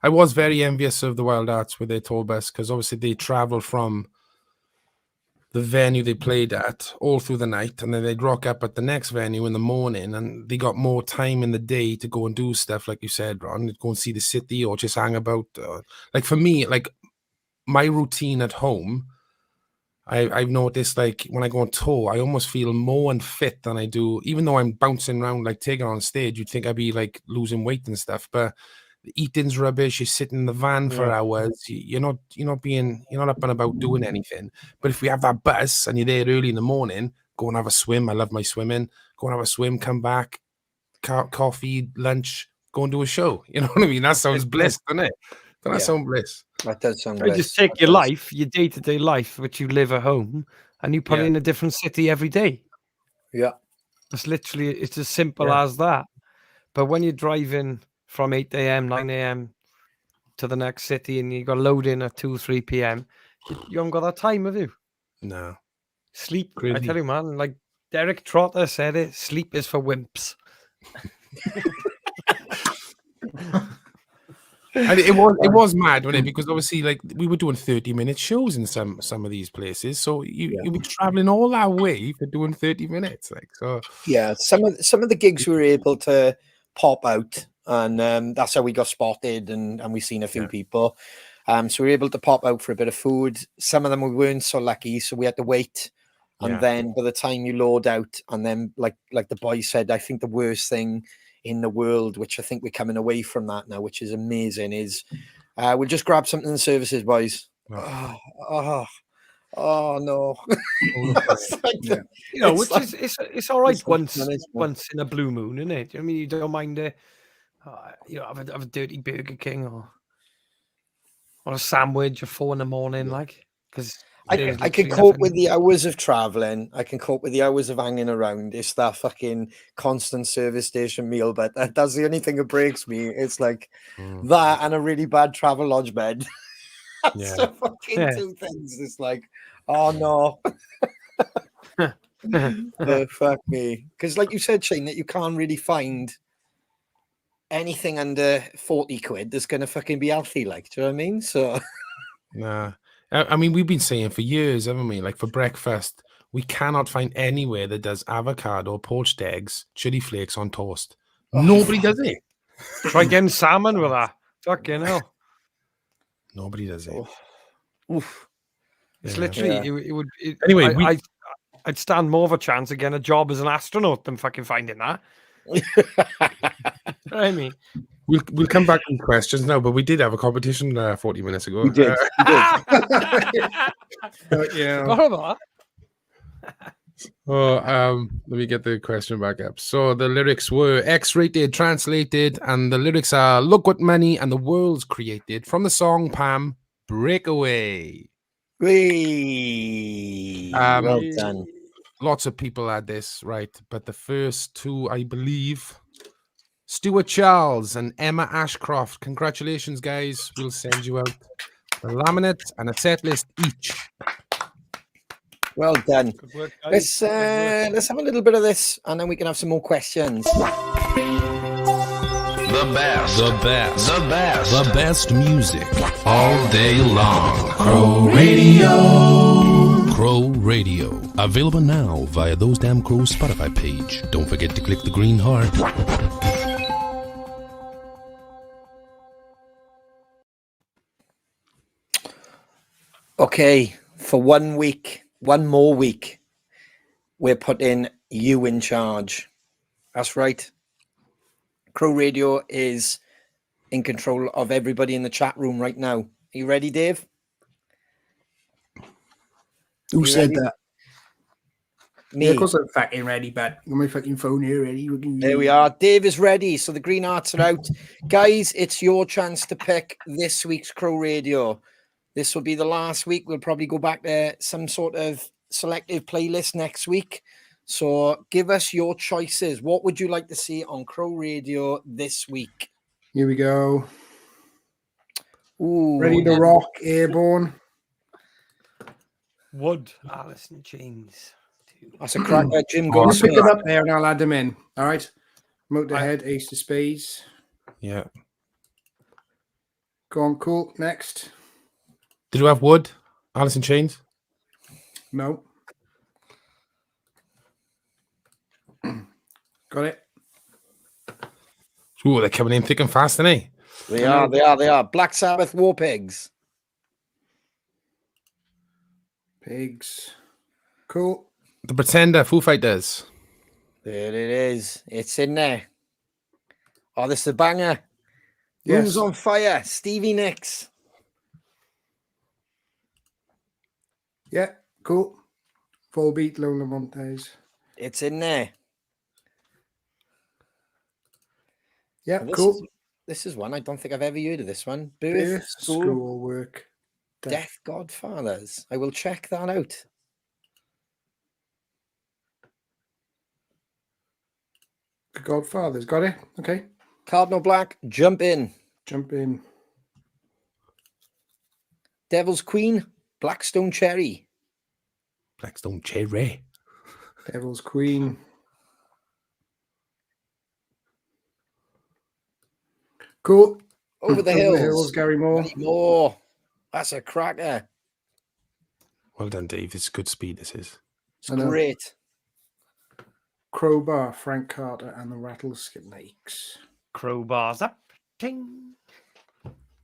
I was very envious of the Wild Arts with their tour bus, because obviously they travel from the venue they played at all through the night, and then they'd rock up at the next venue in the morning, and they got more time in the day to go and do stuff, like you said, Ron, go and see the city or just hang about. Like for me, like my routine at home, I've noticed, like when I go on tour, I almost feel more unfit than I do, even though I'm bouncing around like taking on stage. You'd think I'd be like losing weight and stuff, but the eating's rubbish. You sit in the van for hours. You're not up and about doing anything. But if we have that bus and you're there early in the morning, go and have a swim. I love my swimming. Go and have a swim, come back, coffee, lunch, go and do a show. You know what I mean? That sounds bliss, doesn't it? Doesn't that sound bliss? That does sound You bliss. just take your life, your day-to-day life, which you live at home, and you put it in a different city every day. Yeah. It's as simple as that. But when you're driving from 8 a.m., 9 a.m. to the next city, and you got load in at 2, 3 p.m., you haven't got that time, have you? No. Sleep. Crazy. I tell you, man, like Derek Trotter said it, sleep is for wimps. And it was mad, wasn't it? Because obviously, like we were doing 30-minute shows in some of these places, so you were traveling all that way for doing 30 minutes, like so. Yeah, some of the gigs we were able to pop out, and that's how we got spotted, and we seen a few people. So we were able to pop out for a bit of food. Some of them we weren't so lucky, so we had to wait. And then by the time you load out, and then like the boy said, I think the worst thing in the world, which I think we're coming away from that now, which is amazing, is we'll just grab something in the services, boys. Oh no. It's all right once in a blue moon, isn't it? I mean, you don't mind have a dirty Burger King or a sandwich at 4 a.m, like, because I can cope with the hours of traveling. I can cope with the hours of hanging around. It's that fucking constant service station meal, but that's the only thing that breaks me. It's like that and a really bad travel lodge bed. That's the fucking two things. It's like, oh no. Fuck me. Because like you said, Shane, that you can't really find anything under 40 quid that's going to fucking be healthy, like, do you know what I mean? So Nah. I mean, we've been saying for years, haven't we? Like for breakfast, we cannot find anywhere that does avocado, poached eggs, chili flakes on toast. Nobody does it. Try getting salmon with that. Fucking hell. Nobody does it. Oof. It's literally it would. Anyway, I'd stand more of a chance of getting a job as an astronaut than fucking finding that. I mean, we'll come back to questions now, but we did have a competition 40 minutes ago. We did. Yeah. forgot about let me get the question back up. So the lyrics were X-rated, translated, and the lyrics are "Look what money and the world's created" from the song Pam Breakaway. Well done. Lots of people had this right, but the first two, I believe, Stuart Charles and Emma Ashcroft. Congratulations, guys! We'll send you out a laminate and a set list each. Well done. Good work, guys. Let's have a little bit of this, and then we can have some more questions. The best music all day long. Crow Radio. Available now via Those Damn Crows Spotify page. Don't forget to click the green heart. Okay, for 1 week, one more week, we're putting you in charge. That's right. Crow Radio is in control of everybody in the chat room right now. Are you ready, Dave? Who said that? Me. Yeah, of course I'm fucking ready, but got my fucking phone here ready. There we are. Dave is ready. So the green hearts are out. Guys, it's your chance to pick this week's Crow Radio. This will be the last week. We'll probably go back to some sort of selective playlist next week. So give us your choices. What would you like to see on Crow Radio this week? Here we go. Ooh, Ready to rock, Airborne. Wood, Alice in Chains. That's a cracker. Jim You Goldsmith. pick it up there and I'll add them in. All right. Motorhead, Ace of Spades. Yeah. Go on, cool. Next. Did you have Wood? Alice in Chains? No. Got it. Ooh, they're coming in thick and fast, aren't they? They are. Black Sabbath, War Pigs. Pigs. Cool. The Pretender, Foo Fighters. There it is. It's in there. Oh, this is a banger. Yes. Room's on Fire, Stevie Nicks. Yeah, cool. Full beat, Lola Montez. It's in there. Yeah, This cool. This is one I don't think I've ever heard of. This one. Birth, school, work, Death Godfathers. I will check that out. The Godfathers. Got it? Okay. Cardinal Black, Jump In. Jump in. Devil's Queen, Blackstone Cherry. Blackstone Cherry. Devil's Queen. Cool. Over the Over hills. the hills, Gary Moore. Gary Moore. That's a cracker. Well done, Dave. It's good speed, this is. It's I know. great. Crowbar, Frank Carter, and the Rattlesnakes. Crowbars up. Ting.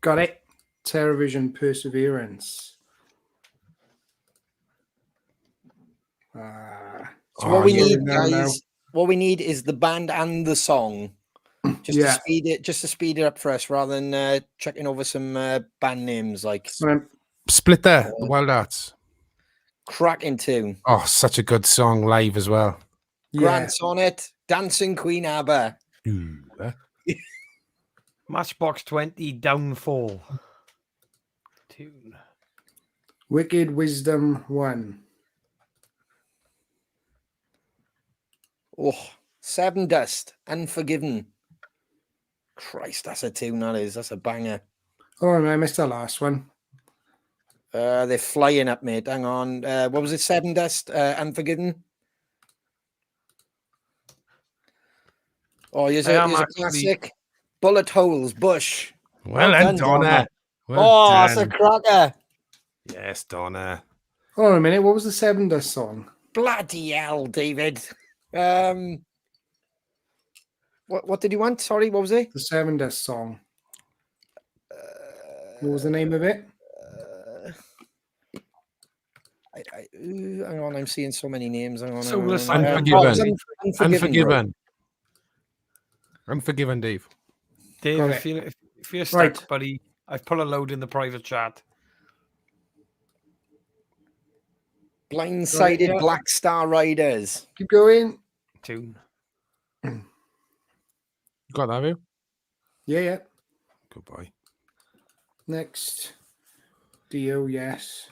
Got it. Terrorvision, Perseverance. So what we yeah. need, No, no. guys, what we need is the band and the song. Just Yeah. to speed it up for us, rather than checking over some band names like Splitter, the Wild Arts. cracking tune. Oh, such a good song live as well. Grant Sonnet, Dancing Queen ABBA. Ooh, eh? Matchbox 20, Downfall. Tune. Wicked Wisdom 1. Oh, Seven Dust, Unforgiven. Christ, that's a tune, that is. That's a banger. Oh, I missed the last one. They're flying up, mate. Hang on. What was it? Seven Dust, Unforgiven? Oh, here's a classic. Bullet Holes, Bush. Well done, Donna. Oh, that's a cracker. Yes, Donna. Hold on a minute. What was the Seven Dust song? Bloody hell, David. What did you want? Sorry, what was it? The Seven Dust song. What was the name of it? Hang on, I'm seeing so many names. Hang on. Soulless Unforgiven. Unforgiven. Unforgiven, Dave. Dave, Got if you're stuck, Right. buddy, I've put a load in the private chat. Blindsided yeah. Black Star Riders. Keep going. Tune. You got that, have you? Yeah. Good boy. Next. Dio, yes.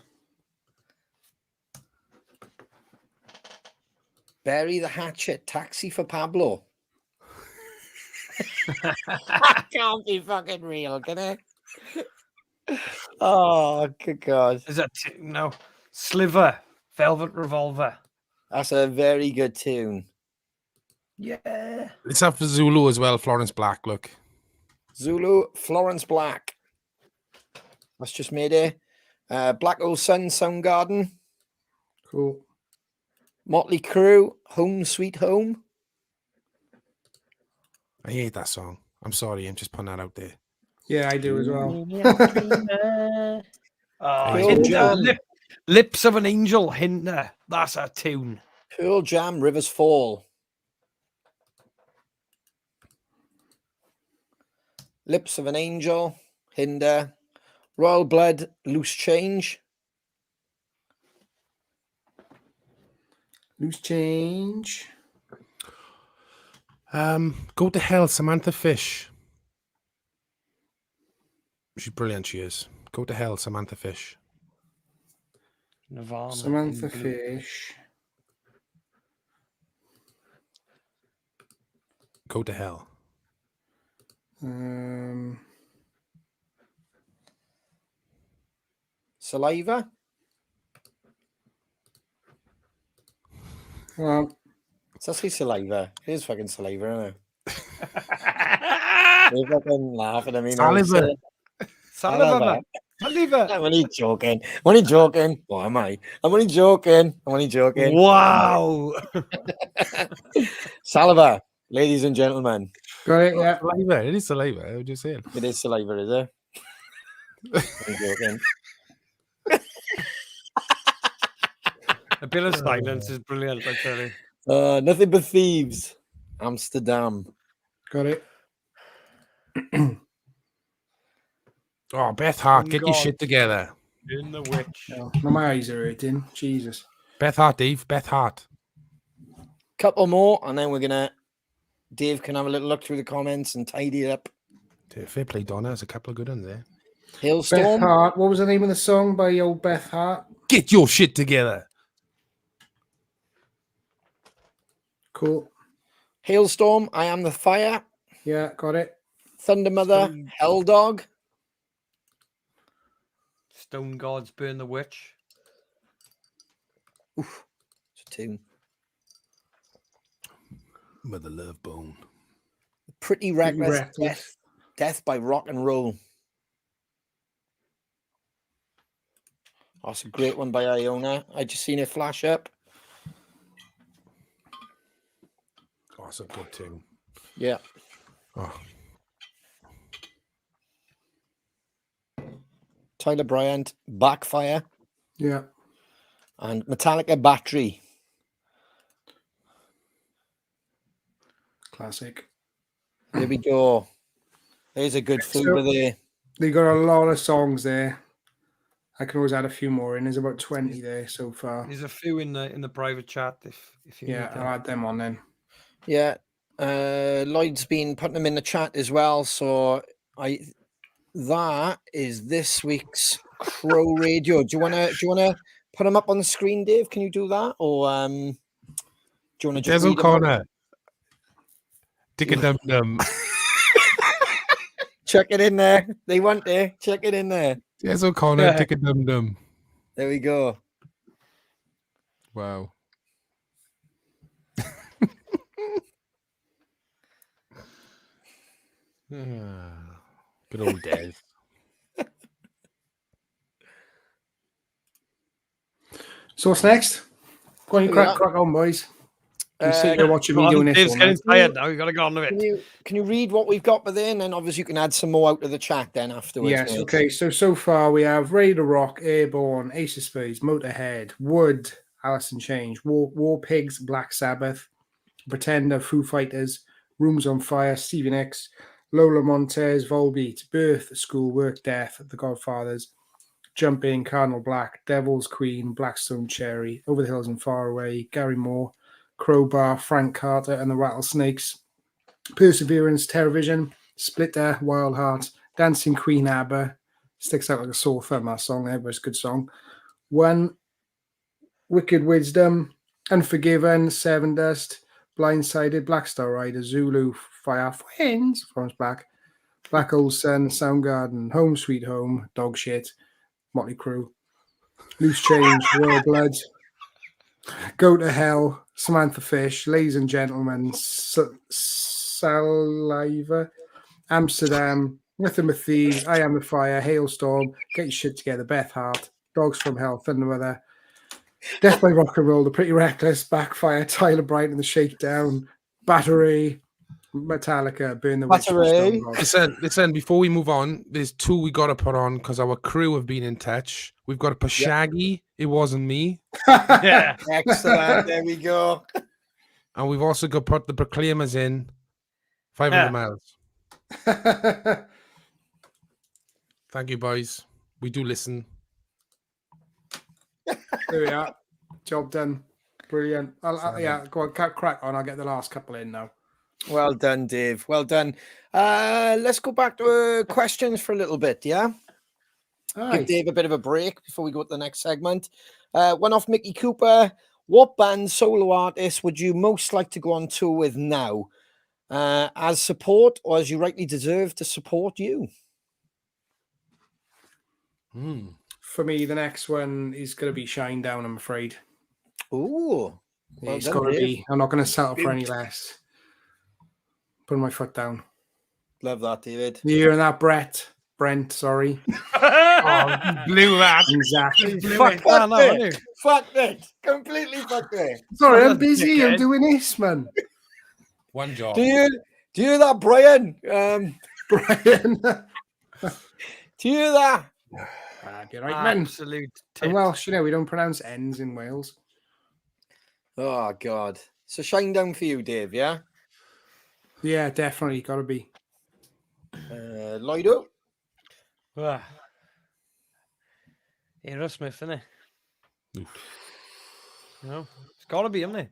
Bury the Hatchet, Taxi for Pablo. That can't be fucking real, can it? Oh, good God. Is that no? Sliver, Velvet Revolver. That's a very good tune. Yeah. Let's have for Zulu as well, Florence Black, look. Zulu, Florence Black. That's just made it. Black Hole Sun, Soundgarden. Cool. Motley Crue, Home Sweet Home. I hate that song. I'm sorry, I'm just putting that out there. Yeah, I do as well. Pearl Jam. Lips of an Angel, Hinder. That's a tune. Pearl Jam, Rivers Fall. Lips of an Angel, Hinder. Royal Blood, Loose Change. Loose Change. Go to hell, Samantha Fish. She's brilliant, she is. Go to hell, Samantha Fish. Nirvana. Samantha in blue. Fish. Go to hell. Saliva. Well, It's actually saliva. It is fucking saliva, isn't it? You're fucking laughing at me now. Saliva. Saliva. Saliva. I'm only joking. I'm only joking. What am I? I'm only joking. I'm only joking. Wow. Saliva, ladies and gentlemen. got it, yeah. Saliva. It is saliva. I was just saying. It is saliva, is it? I'm joking. A bit of silence is brilliant, I tell you. Nothing but thieves. Amsterdam. Got it. Oh, Beth Hart, get your God. shit together. In the witch. Oh, now my eyes are hurting. Jesus. Beth Hart, Dave. Beth Hart. Couple more, and then we're gonna. Dave can have a little look through the comments and tidy it up. Fair play, Donna. There's a couple of good ones there. Beth Hailstorm. Hart. What was the name of the song by old Beth Hart? Get your shit together. Cool. Hailstorm. I Am the Fire. Yeah, got it. Thunder Mother. Hell Dog. Stone Gods Burn the Witch. Oof. It's a tune. Mother Love Bone. Pretty Reckless Reckless. Death. Death by Rock and Roll. That's a great one by Iona. I just seen it flash up. Oh, that's a good thing. Yeah. Oh, Tyler Bryant, Backfire, Yeah. and Metallica, Battery. Classic. There we go. There's a good flavor there. They got a lot of songs there. I can always add a few more in. There's about 20 there so far. There's a few in the private chat if you Yeah, need them. I'll add them on then. Yeah. Lloyd's been putting them in the chat as well. So that is this week's Crow Radio. Do you wanna put them up on the screen, Dave? Can you do that? Or do you wanna just Des read them out? O'Connor. Dick a dum dum. Check it in there. They want there. Check it in there. Des O'Connor, Dick a dum dum. There we go. Wow. Good old Des. So what's next? Go on, you Yeah. crack on, boys. You sit here watching me Come on, doing this Dave's all getting night. tired now. You got to get on with it. Can you read what we've got within, and obviously you can add some more out of the chat then afterwards. Yes, mate. okay. So far we have Ready to Rock, Airborne, Ace of Spades, Motorhead, Wood, Alice in Chains, War Pigs, Black Sabbath, Pretender, Foo Fighters, Rooms on Fire, Stevie Nicks, Lola Montez, Volbeat, Birth, School, Work, Death, The Godfathers, Jumping, Cardinal Black, Devil's Queen, Blackstone Cherry, Over the Hills and Far Away, Gary Moore, Crowbar, Frank Carter and the Rattlesnakes, Perseverance, Terrorvision, Splitter, Wild Heart, Dancing Queen, ABBA, sticks out like a sore thumb, that song there, but it's a good song. One, Wicked Wisdom, Unforgiven, Seven Dust, Blindsided, Black Star Rider, Zulu, Fire Friends, Florence Black, Black Hole Sun, Soundgarden, Home Sweet Home, Dog Shit, Motley Crue, Loose Change, Royal Blood, Go to Hell, Samantha Fish, Ladies and Gentlemen, Saliva, Amsterdam, Nothing But Thieves, I Am the Fire, Hailstorm, Get Your Shit Together, Beth Hart, Dogs from Hell, Thunder Weather, Death by Rock and Roll, The Pretty Reckless, Backfire, Tyler Bright and the Shakedown, Battery, Metallica, Burn the Witch. Battery. Listen, before we move on, there's two we got to put on because our crew have been in touch. We've got to put Shaggy, It Wasn't Me. Yeah. Excellent. There we go. And we've also got to put the Proclaimers in 500 miles. Thank you, boys. We do listen. There we are. Job done. Brilliant. Yeah, go on, crack on. I'll get the last couple in now. Well done, Dave. Well done. Let's go back to questions for a little bit, yeah? Give Dave a bit of a break before we go to the next segment. One off Mickey Cooper. What band, solo artist would you most like to go on tour with now? As support, or as you rightly deserve to support you? For me, the next one is going to be Shine Down, I'm afraid. Ooh. Well It's done, got to Dave. be. I'm not going to settle for any less. Putting my foot down. Love that, David. You hearing that, Brent, sorry. Blew that. Exactly. Fuck it. Completely fucked it. Sorry, Well I'm done, busy. I'm dickhead. doing this, man. One job. Do you hear that, Brian? Brian. Do you hear that? You're right, man. Absolute In tip. Welsh, we don't pronounce N's in Wales. Oh, God. So Shine Down for you, Dave, yeah? Yeah, definitely. Got to be. Lloydo? Aerosmith, innit? You know, it's got to be, isn't it?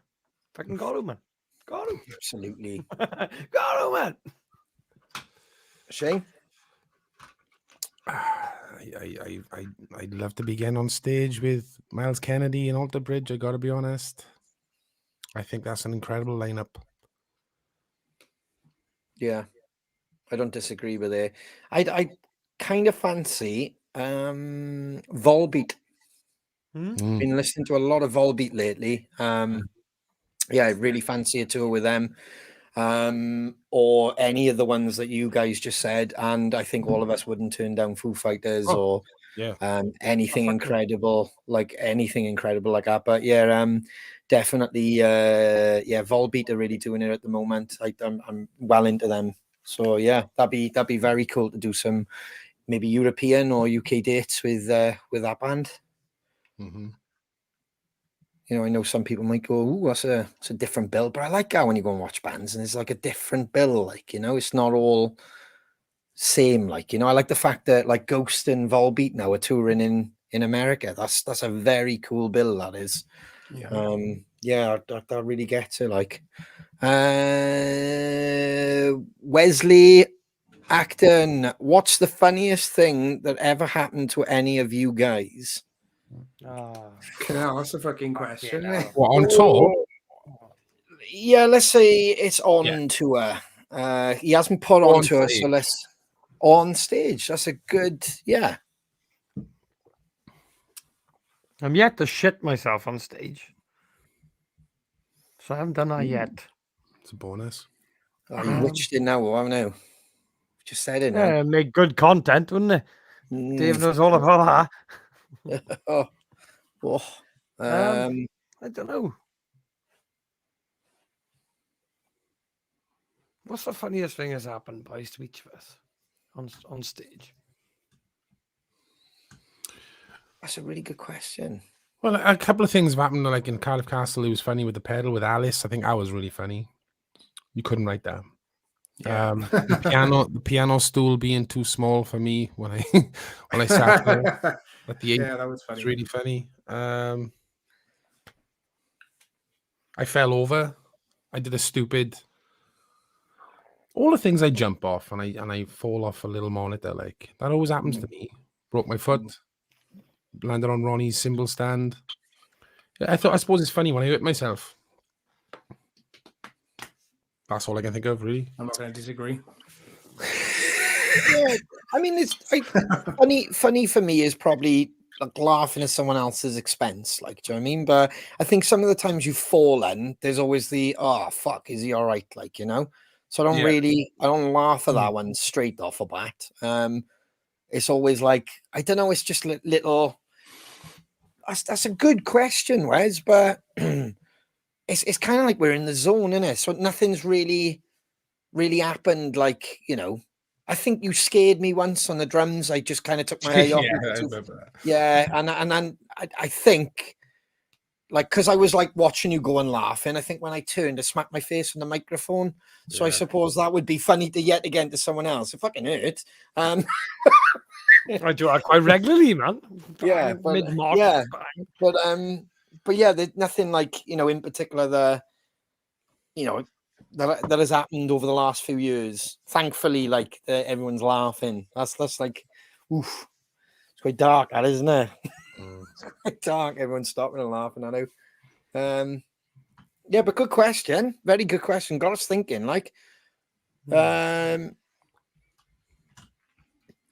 Fucking got to, man. Got to. Absolutely. Got to, man. Shane? I'd love to begin on stage with Miles Kennedy and Alter Bridge. I got to be honest. I think that's an incredible lineup. Yeah. I don't disagree with it. I kind of fancy Volbeat. Been listening to a lot of Volbeat lately. Yeah, I really fancy a tour with them. or any of the ones that you guys just said. And I think all of us wouldn't turn down Foo Fighters or Yeah. anything fuck no. incredible, like that. But yeah, definitely, Volbeat are really doing it at the moment. I'm well into them. So yeah, that'd be very cool to do some maybe European or UK dates with that band. Mm-hmm. You know, I know some people might go, "Ooh, it's a different bill," but I like how when you go and watch bands and it's like a different bill. Like, you know, it's not all same. Like, you know, I like the fact that like Ghost and Volbeat now are touring in America. That's a very cool bill. That is. Yeah. That really gets it. Like, Wesley Acton, what's the funniest thing that ever happened to any of you guys? That's a fucking question. Isn't it? Well, on tour. Yeah, let's say it's on Yeah. tour. He hasn't put on tour, so stage. let's on stage. That's a good, yeah. I'm yet to shit myself on stage. So I haven't done that yet. It's a bonus. Oh, you witched it now, haven't you? Just said it now. Yeah, make good content, wouldn't it? Dave knows all about that. Oh. I don't know. What's the funniest thing that's happened, boys, to each of us on stage? That's a really good question. Well, a couple of things have happened. Like in Cardiff Castle, it was funny with the pedal with Alice. I think I was really funny. You couldn't write that. Yeah. The piano stool being too small for me when I sat there at the 8th. Yeah, that was funny. It's really funny. I fell over. I did a stupid. All the things I jump off and I fall off a little monitor, like that always happens to me. Broke my foot, landed on Ronnie's cymbal stand. I suppose it's funny when I hurt myself. That's all I can think of, really. I'm not going to disagree. Yeah, I mean, it's funny for me is probably like laughing at someone else's expense. Like, do you know what I mean? But I think some of the times you've fallen, there's always the oh fuck, is he all right? Like, you know. So I don't laugh at that one straight off the bat. It's always like I don't know. It's just little. That's a good question, Wes, but it's kind of like we're in the zone, isn't it? So nothing's really happened. Like, you know, I think you scared me once on the drums. I just kind of took my eye off. Yeah, I remember that. Yeah, and then I think, like, because I was like watching you go and laughing, I think when I turned to smack my face on the microphone. So I suppose that would be funny to yet again to someone else. It fucking hurt. I do that quite regularly, man. Yeah, Mid-March. yeah, but yeah, there's nothing like, you know, in particular that has happened over the last few years. Thankfully, like everyone's laughing. That's like, oof, it's quite dark, that isn't it? It's quite dark. Everyone's stopping and laughing. I know. Yeah, but good question. Very good question. Got us thinking. Like,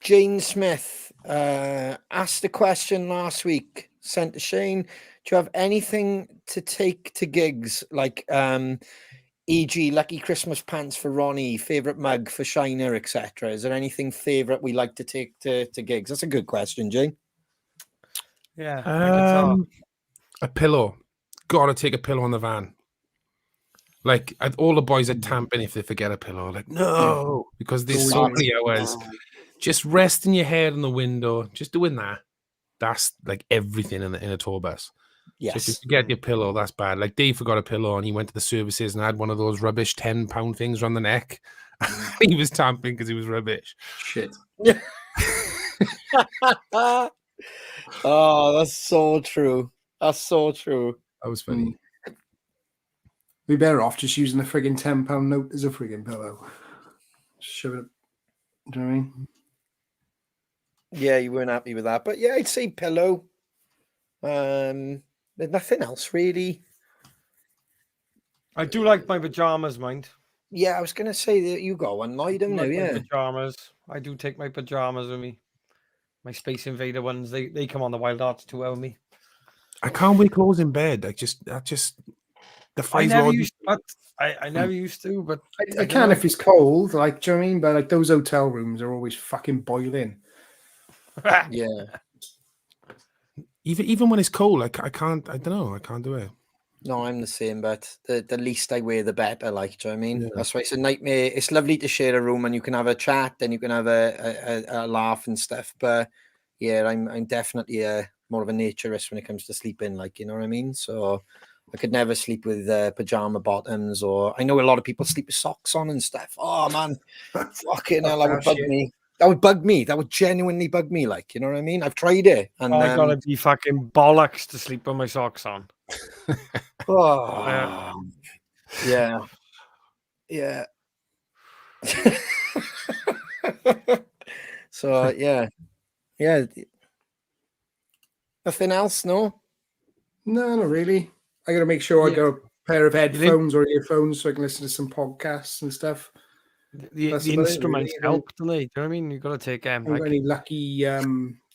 Jane Smith asked a question last week. Sent to Shane. Do you have anything to take to gigs, like e.g. lucky Christmas pants for Ronnie, favorite mug for Shiner, etc.? Is there anything favorite we like to take to gigs? That's a good question, Jane. Yeah. A pillow. Gotta take a pillow on the van. Like all the boys are tamping if they forget a pillow. Like, no, because there's so many hours just resting your head on the window, just doing that. That's like everything in a tour bus. Yes. So if you forget your pillow, that's bad. Like Dave forgot a pillow and he went to the services and had one of those rubbish 10-pound things around the neck. He was tamping because he was rubbish. Shit. Oh, that's so true. That's so true. That was funny. We're better off just using the friggin' £10 note as a friggin' pillow. Shove it. Do you know what I mean? Yeah, you weren't happy with that, but yeah, I'd say pillow. There's nothing else really. I do like my pajamas, mind. Yeah, I was gonna say that you got one, Lloyd, haven't you? Yeah. Pajamas. I do take my pajamas with me. My Space Invader ones. They come on the Wild Arts tour with me. I can't wear clothes in bed. The I fries never lord. used, but I never used to. But I can if it's cold, like, do you know what I mean? But like those hotel rooms are always fucking boiling. Yeah. Even when it's cold, I can't. I don't know. I can't do it. No, I'm the same, but the least I wear, the better. Like, do you know what I mean? Yeah. That's why it's a nightmare. It's lovely to share a room and you can have a chat and you can have a laugh and stuff. But yeah, I'm definitely more of a naturist when it comes to sleeping. Like, you know what I mean? So I could never sleep with pajama bottoms, or I know a lot of people sleep with socks on and stuff. Oh man, fucking hell, that would bug me. That would bug me. That would genuinely bug me. Like, you know what I mean? I've tried it, and I gotta be fucking bollocks to sleep with my socks on. oh, yeah. So yeah. Nothing else, no. No, not really. I got to make sure I Yeah. got a pair of headphones or earphones so I can listen to some podcasts and stuff. The That's about it, instruments really. help, don't they? Do you know what I mean? You got to take I haven't got any lucky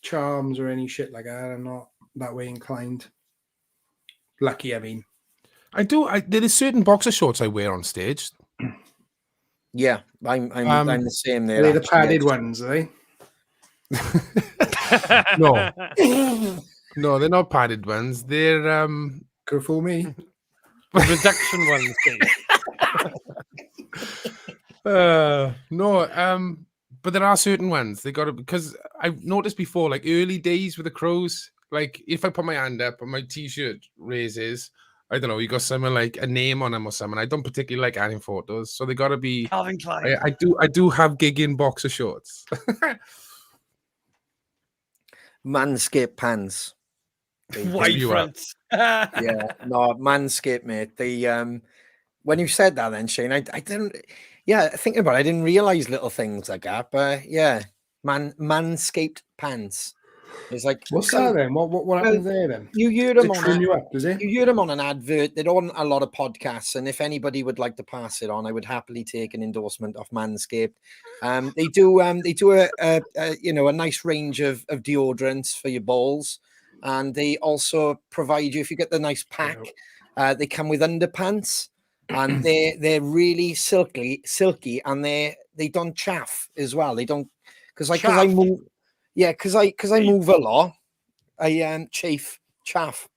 charms or any shit like that. I'm not that way inclined. Lucky, I mean. I do. There is certain boxer shorts I wear on stage. Yeah, I'm the same there. Are they the actually. padded ones, are they? No, no, they're not padded ones. They're Go fool me. reduction ones. no, but there are certain ones they got to, because I've noticed before, like early days with the Crows, like if I put my hand up and my t-shirt raises, I don't know, you got something like a name on them or something. I don't particularly like adding photos, so they got to be. Calvin Klein. I do have gigging boxer shorts. Manscaped pants. White you fronts. Yeah, no, Manscaped, mate. The when you said that, then Shane, I didn't. Yeah, thinking about it, I didn't realize little things like that. But yeah, Manscaped pants. It's like What's that then? What happens there then? You hear Does them it on trim you up, does it? You hear them on an advert. They're on a lot of podcasts, and if anybody would like to pass it on, I would happily take an endorsement of Manscaped. They do a a nice range of deodorants for your balls, and they also provide you, if you get the nice pack, they come with underpants, and they're really silky, and they don't chaff as well. They don't, because I move. Yeah, because I move a lot. I chaff.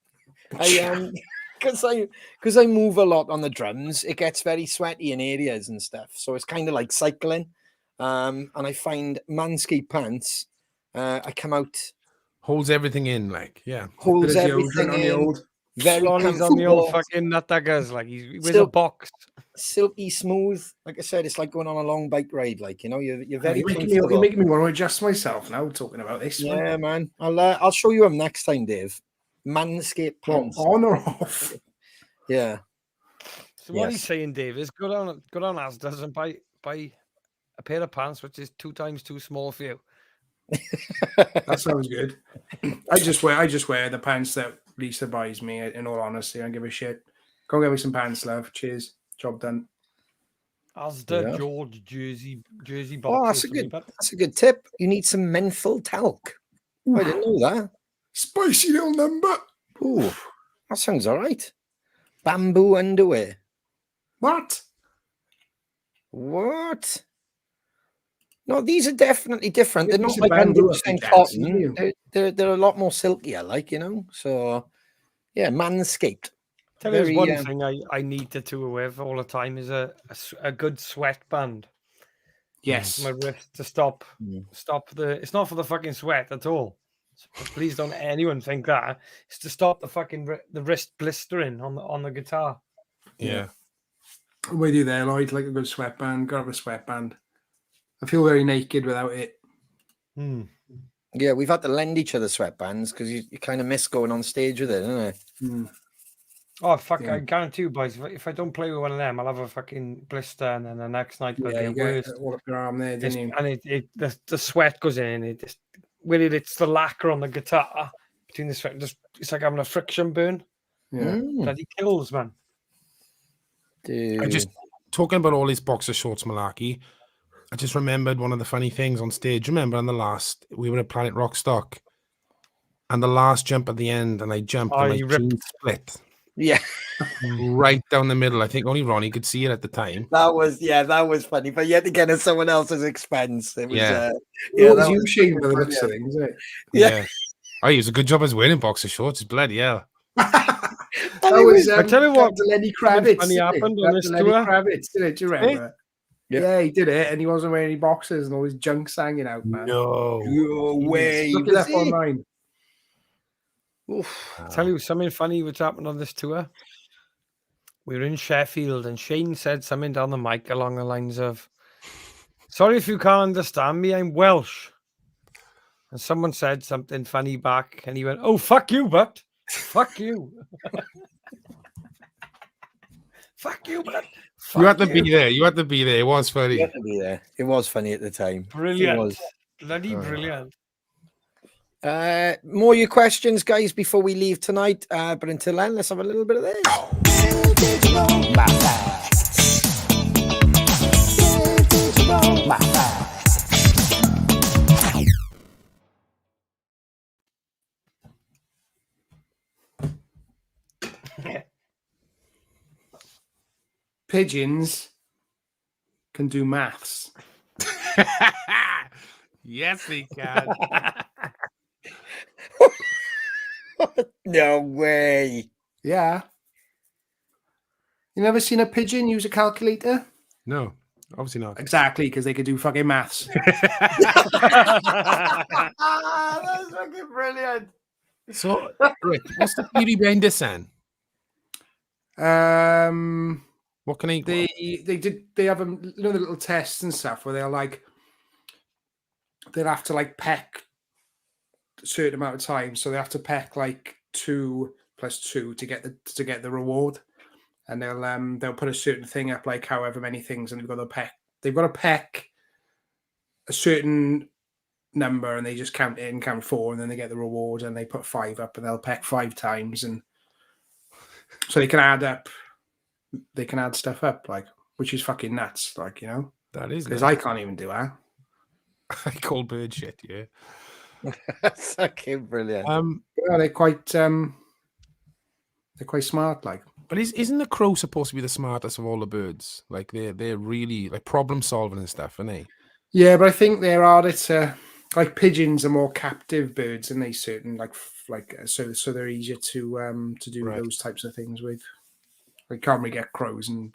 Because I move a lot on the drums, it gets very sweaty in areas and stuff. So it's kind of like cycling. And I find Manscaped pants, I come out, Holds everything in, like, yeah. holds Bit of everything deodorant on the in, old. very Lonnie's on the old comfortable, fucking nutdaggers, like he's with a Silk. box. silky smooth. Like I said, it's like going on a long bike ride. Like, you know, you're very You're comfortable. making me want to adjust myself now talking about this. Yeah, man. I'll show you them next time, Dave. Manscaped pants. On or off? Yeah. So what Yes. he's saying, Dave, is go down Asda's and buy a pair of pants which is 2 times too small for you. That sounds good. I just wear the pants that Lisa buys me. In all honesty, I don't give a shit. Go get me some pants, love. Cheers. Job done. Asda, Yeah. George, Jersey Oh, boxes. that's a good tip. You need some menthol talc. I didn't know that. Spicy little number. Ooh, that sounds all right. Bamboo underwear. What? What? No, these are definitely different. Yeah, They're not some like bamboo 100% up the cotton. gas, They're a lot more silkier, like, you know. So, yeah, Manscaped. Tell you, Very, one thing I need to tour with all the time is a good sweatband. Yes. My wrist to stop Mm. the. It's not for the fucking sweat at all. So please don't anyone think that. It's to stop the fucking the wrist blistering on the guitar. Yeah. I'm with you there, Lloyd. Like a good sweatband. Gotta have a sweatband. I feel very naked without it. Yeah, we've had to lend each other sweatbands because you kind of miss going on stage with it, isn't it? Mm. Oh fuck! Yeah. I guarantee you, boys. If I don't play with one of them, I'll have a fucking blister, and then the next night I'll Yeah, you get get worse. it all up your arm there, didn't you? And the sweat goes in. It just it's the lacquer on the guitar between the sweat. It's like having a friction burn. Yeah. Bloody kills, man. Dude. I just talking about all these boxer shorts malarkey. I just remembered one of the funny things on stage. Remember on the last, we were at Planet Rockstock, and the last jump at the end, and I jumped Oh, and my you ripped- jeans split. Yeah, right down the middle. I think only Ronnie could see it at the time. that was funny. But yet again, at someone else's expense, it was. Yeah. Yeah, that you was Shane fucking by the looks of brilliant. things, isn't it? Yeah. Oh, he was a good job as wearing boxer shorts. Bloody hell. That it was I tell you what, Lenny something Kravitz. funny didn't it? happened on That this was Lenny tour. Kravitz, didn't it? Do you remember? Yeah. Yeah, he did it, and he wasn't wearing any boxers, and all his junk's hanging out, man. No. No way. Look it was up he? online. Oof. Tell you something funny which happened on this tour. We were in Sheffield and Shane said something down the mic along the lines of, "Sorry if you can't understand me, I'm Welsh." And someone said something funny back and he went, "Oh, fuck you, but fuck you." Fuck you, but You had to fuck you. be there. You had to be there. It was You funny. had to be there. It was funny at the time. It Brilliant. was. Bloody brilliant. More your questions, guys, before we leave tonight. But until then, let's have a little bit of this. Pigeons can do maths. Yes, he can. No way. Yeah. You never seen a pigeon use a calculator? No, obviously not. Exactly, because they could do fucking maths. That's fucking brilliant. So, Rick, what's the theory behind this, then? What can I? They have them, you know, the little tests and stuff where they'll have to like peck a certain amount of time, so they have to peck like 2 + 2 to get the reward, and they'll put a certain thing up, like however many things, and they've got to peck a certain number, and they just count 4, and then they get the reward, and they put 5 up, and they'll peck 5 times, and so they can add stuff up, like, which is fucking nuts, like, you know, That is because nice. I can't even do that. I call bird shit. Yeah. That's fucking brilliant. Yeah, they're quite smart, like. But isn't the crow supposed to be the smartest of all the birds? Like they're really like problem solving and stuff, aren't they? Yeah, but I think they're harder to, like, pigeons are more captive birds, and they certain so they're easier to do Right. those types of things with. Like, can't really get crows, and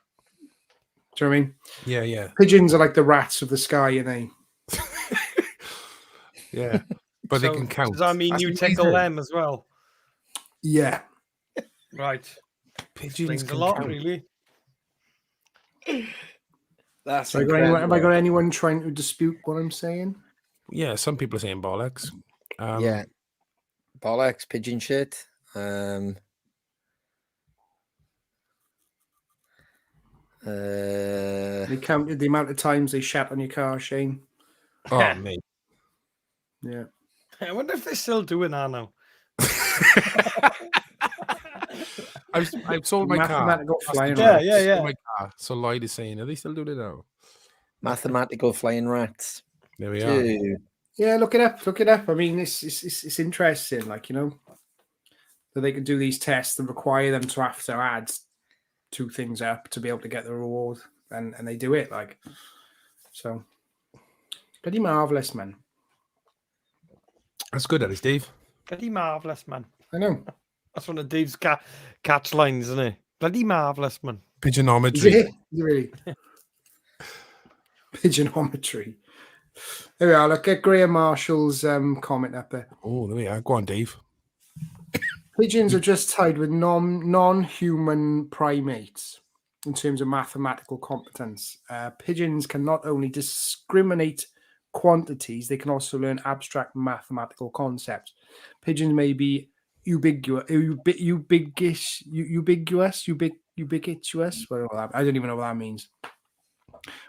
do you know what I mean? Yeah, yeah, Pigeons are like the rats of the sky, and they. yeah. But they So, can count. Does that mean That's you what tickle heard. them as well? Yeah. Right. Pigeons Explains a can lot, count. really. That's Have I got anyone trying to dispute what I'm saying? Yeah, some people are saying bollocks. Yeah. Bollocks, pigeon shit. They counted the amount of times they shat on your car, Shane. Oh, mate. Yeah. I wonder if they're still doing that now. I've sold my car. Mathematical flying Yeah, rats. yeah, yeah. Sold my car. So Lloyd is saying, are they still doing it now? Mathematical flying rats. There we are. Dude. Yeah, look it up. Look it up. I mean, it's interesting, like, you know, that they can do these tests and require them to have to add 2 things up to be able to get the reward, and they do it, like, so pretty marvelous, man. That's good, that is, Dave. Bloody marvellous, man. I know. That's one of Dave's catch lines, isn't it? Bloody marvellous, man. Is Pigeonometry. it? Is it really? Pigeonometry. There we are. Look at Graham Marshall's comment up there. Oh, there we are. Go on, Dave. Pigeons are just tied with non-human primates in terms of mathematical competence. Pigeons can not only discriminate quantities, they can also learn abstract mathematical concepts. Pigeons may be ubiquitous. Well, I don't even know what that means.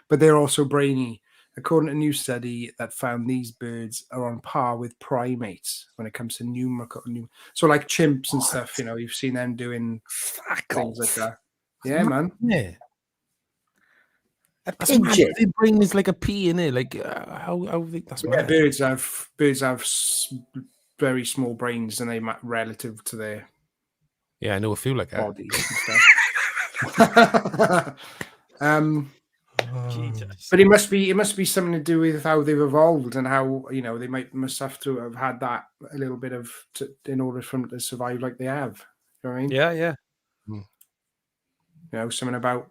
But they're also brainy. According to a new study that found these birds are on par with primates when it comes to numerical. So like chimps and stuff, you know, you've seen them doing things like that. Yeah, man. Yeah. A That's mad. pigeon. Their brain is like a pea in it. Like how that's Yeah, mad. birds have very small brains, and they relative to their Yeah, I know a few like that. bodies and stuff. Jesus. But it must be something to do with how they've evolved and how they must have to have had that a little bit of in order for them to survive like they have. You know what I mean? Yeah. Something about,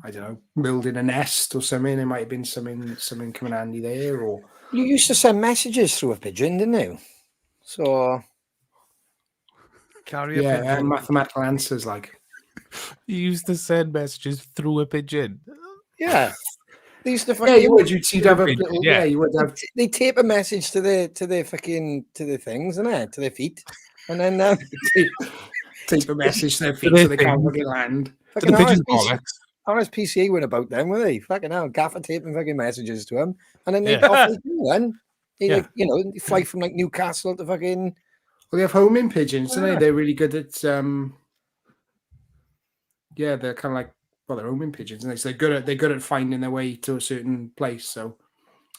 I don't know, building a nest or something. It might have been something coming handy there. Or You used to send messages through a pigeon, didn't you? So Carry a pigeon. mathematical answers like. You used to send messages through a pigeon. yeah, they used to Yeah, fucking, you would. You'd have a little. Yeah. Yeah, you would have. they tape a message to their fucking to their things, innit? To their feet, and then Take a message to their feet their so they can't things. fucking land. To fucking the pigeon RSPCA, bollocks. RSPCA went about them, were they? Fucking hell, gaffer taping fucking messages to them, and then they Yeah. off they go then. They Yeah. like, they fly from like Newcastle to fucking. Well, they have homing pigeons, don't they? Yeah. They're really good at. Yeah, they're kind of like they're homing pigeons, and so they're good at finding their way to a certain place. So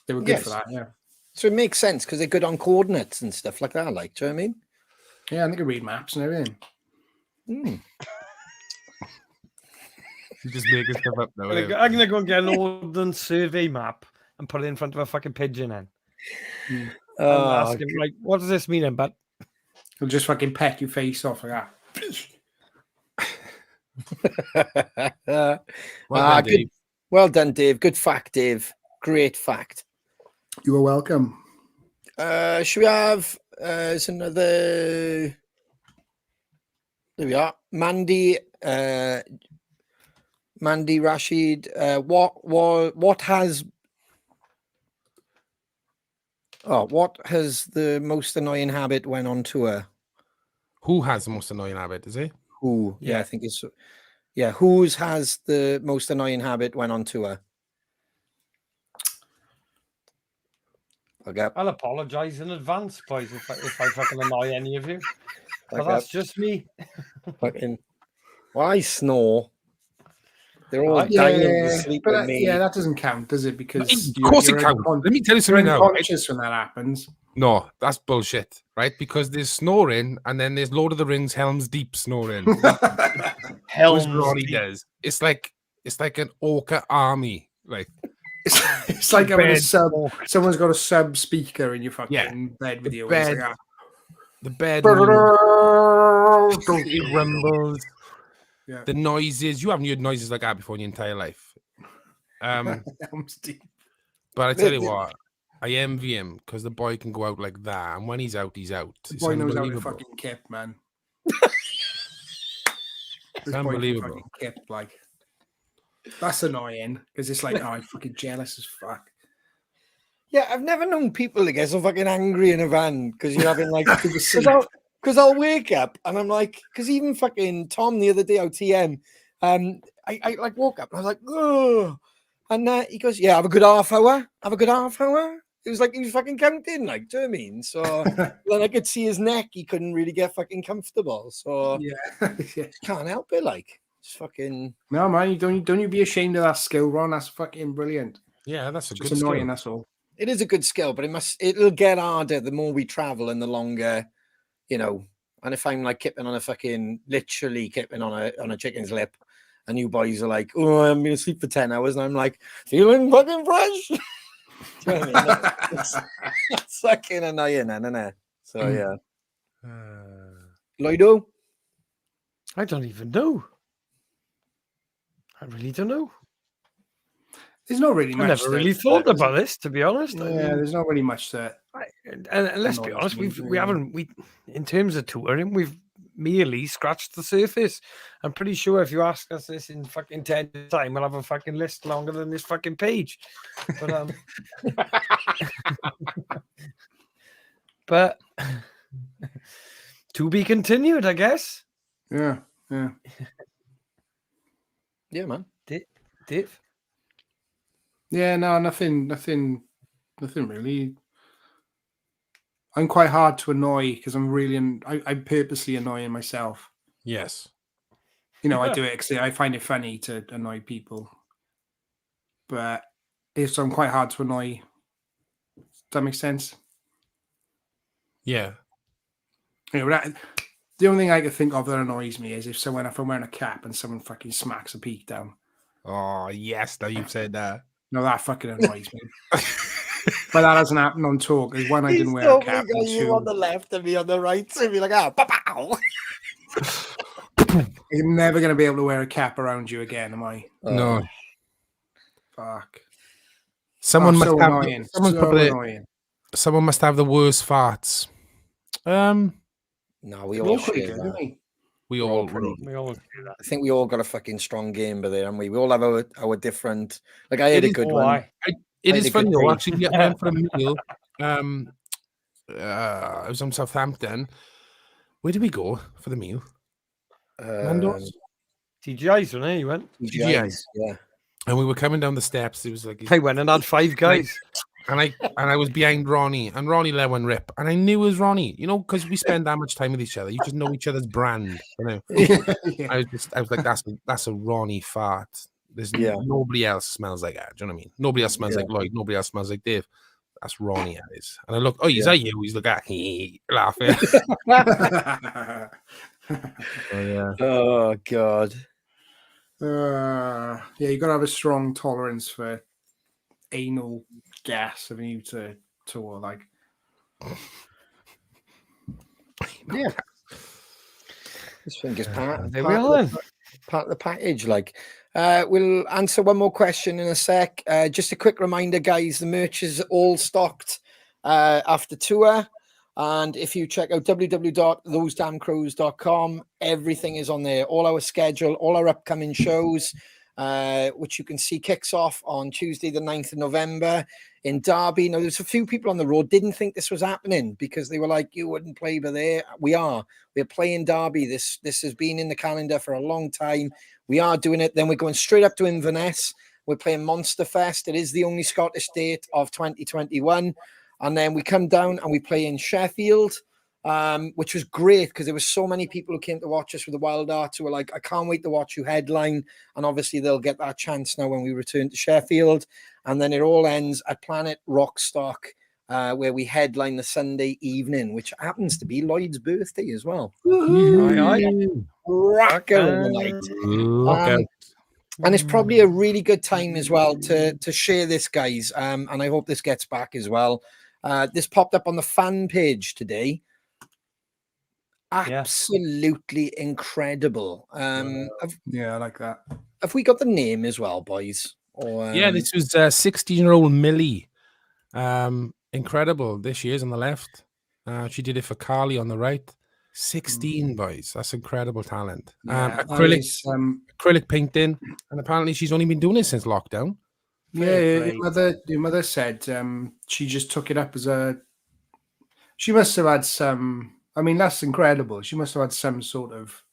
they were good for Yes. that. Yeah, So it makes sense because they're good on coordinates and stuff like that. Like, do you know what I mean? yeah, and they can read maps and everything. Hmm. You just making stuff up now. I'm gonna go and get an Ordnance Survey map and put it in front of a fucking pigeon then. And ask him, like, what does this mean then? But They'll just fucking peck your face off like that. Well done, good. Dave. Well done, Dave. Good fact, Dave. Great fact. You are welcome. Should we have it's another? There we are. Mandy Rashid. What has the most annoying habit when on tour? Who has the most annoying habit? Is it? Who? Yeah, Yeah. I think it's. Yeah, whose has the most annoying habit when on tour? Okay. I'll apologise in advance, boys, if I fucking annoy any of you. But Okay. that's just me. Fucking. Well, I snore. They're all Yeah, dying to sleep but with me. yeah, that doesn't count, does it? Because Of course it counts. Let me tell you You're something now. right? unconscious when that happens. No, that's bullshit, right? Because there's snoring, and then there's Lord of the Rings, Helm's Deep snoring. Helm's Who's Ronnie Deep. does. It's like an orca army. Like It's like having a sub. Someone's got a sub speaker in your fucking bed with you. bed. It's like, the bed "Ah." it rumbles. Yeah. The noises. You haven't heard noises like that before in your entire life. Helm's Deep. But I tell you what, I envy him because the boy can go out like that, and when he's out, he's out. The It's boy knows how to unbelievable. fucking kip, man. It's This boy can unbelievable. fucking kip, like. That's annoying because it's like, oh, I'm fucking jealous as fuck. Yeah, I've never known people to get so fucking angry in a van because you're having like Because because I'll wake up and I'm like, because even fucking Tom the other day out TM, I like woke up and I was like, oh, and he goes, yeah, have a good half hour. It was like he was fucking counting, like, do you know what I mean? So then I could see his neck. He couldn't really get fucking comfortable. So yeah. can't help it, like, it's fucking. No, man, don't you be ashamed of that skill, Ron. That's fucking brilliant. Yeah, that's a Just good annoying, skill. that's all. It is a good skill, but it'll get harder the more we travel and the longer, and if I'm like literally kipping on a chicken's lip, and you boys are like, oh, I'm gonna sleep for 10 hours, and I'm like, feeling fucking fresh. Do you know what I mean? That's fucking annoying, isn't it? So yeah. Lloydo? I don't even know. I really don't know. There's not really much. I never really thought about this, to be honest. Yeah, I mean, there's not really much that. and let's be annoys honest, me, we really. haven't in terms of touring, we've merely scratched the surface. I'm pretty sure if you ask us this in fucking 10 years' time, we'll have a fucking list longer than this fucking page. But but to be continued, I guess. Yeah. Yeah, man. Dave? Yeah, no, nothing really. I'm quite hard to annoy because I'm purposely annoying myself. Yes. I do it because I find it funny to annoy people. But I'm quite hard to annoy. Does that make sense? Yeah. The only thing I can think of that annoys me is if I'm wearing a cap and someone fucking smacks a peak down. Oh, yes, now you've said that. No, that fucking annoys me. But that hasn't happened on tour because one, I didn't wear a cap, and you on two, the left and me on the right. So be like, pow. you're never going to be able to wear a cap around you again, am I? No. Fuck. Someone must so have annoying. someone's So probably annoying. someone must have the worst farts. No, we We're all pretty share good, that. aren't we? we We're all all pretty We always do that. I think we all got a fucking strong game, but there, haven't we? We all have our different. Like I had It a is- good Oh, one. aye. It I is had a good funny though. day. Actually, we went for a meal. I was in Southampton. Where did we go for the meal? Nando's? TGI's, wasn't it? You went. TGI's, yeah. And we were coming down the steps. It was like, I went and had 5 guys. and I was behind Ronnie, and Ronnie let one rip, and I knew it was Ronnie. You know, because we spend that much time with each other, you just know each other's brand. You know, Yeah. I was like, that's a Ronnie fart. There's nobody else smells like that. Do you know what I mean? Nobody else smells like Lloyd. Nobody else smells like Dave. That's Ronnie, that is. And I look, oh, is that you? He's like, laughing. Oh, yeah. Oh God. Yeah, you got to have a strong tolerance for anal gas if you to tour. Like, Yeah. This thing is part There we are then. of the package. Like, we'll answer one more question in a sec. Just a quick reminder, guys: the merch is all stocked after tour. And if you check out www.thosedamncrows.com, everything is on there. All our schedule, all our upcoming shows, which you can see kicks off on Tuesday, the 9th of November in Derby. Now, there's a few people on the road didn't think this was happening because they were like, you wouldn't play, but there we are. We're playing Derby. This has been in the calendar for a long time. We are doing it. Then we're going straight up to Inverness. We're playing Monster Fest. It is the only Scottish date of 2021. And then we come down and we play in Sheffield, which was great because there were so many people who came to watch us with the Wild Arts who were like, I can't wait to watch you headline. And obviously they'll get that chance now when we return to Sheffield. And then it all ends at Planet Rockstock, where we headline the Sunday evening, which happens to be Lloyd's birthday as well. Rocker of the night. Look out. And it's probably a really good time as well to share this, guys. And I hope this gets back as well. This popped up on the fan page today. Absolutely incredible. yeah, I like that. Have we got the name as well, boys? Or, Yeah, this was 16-year-old Millie. Incredible. This year's on the left. She did it for Carly on the right. 16, boys. That's incredible talent. Yeah, acrylic painting, and apparently she's only been doing it since lockdown. Yeah, your mother said she just took it up as a. She must have had some. I mean, that's incredible. She must have had some sort of,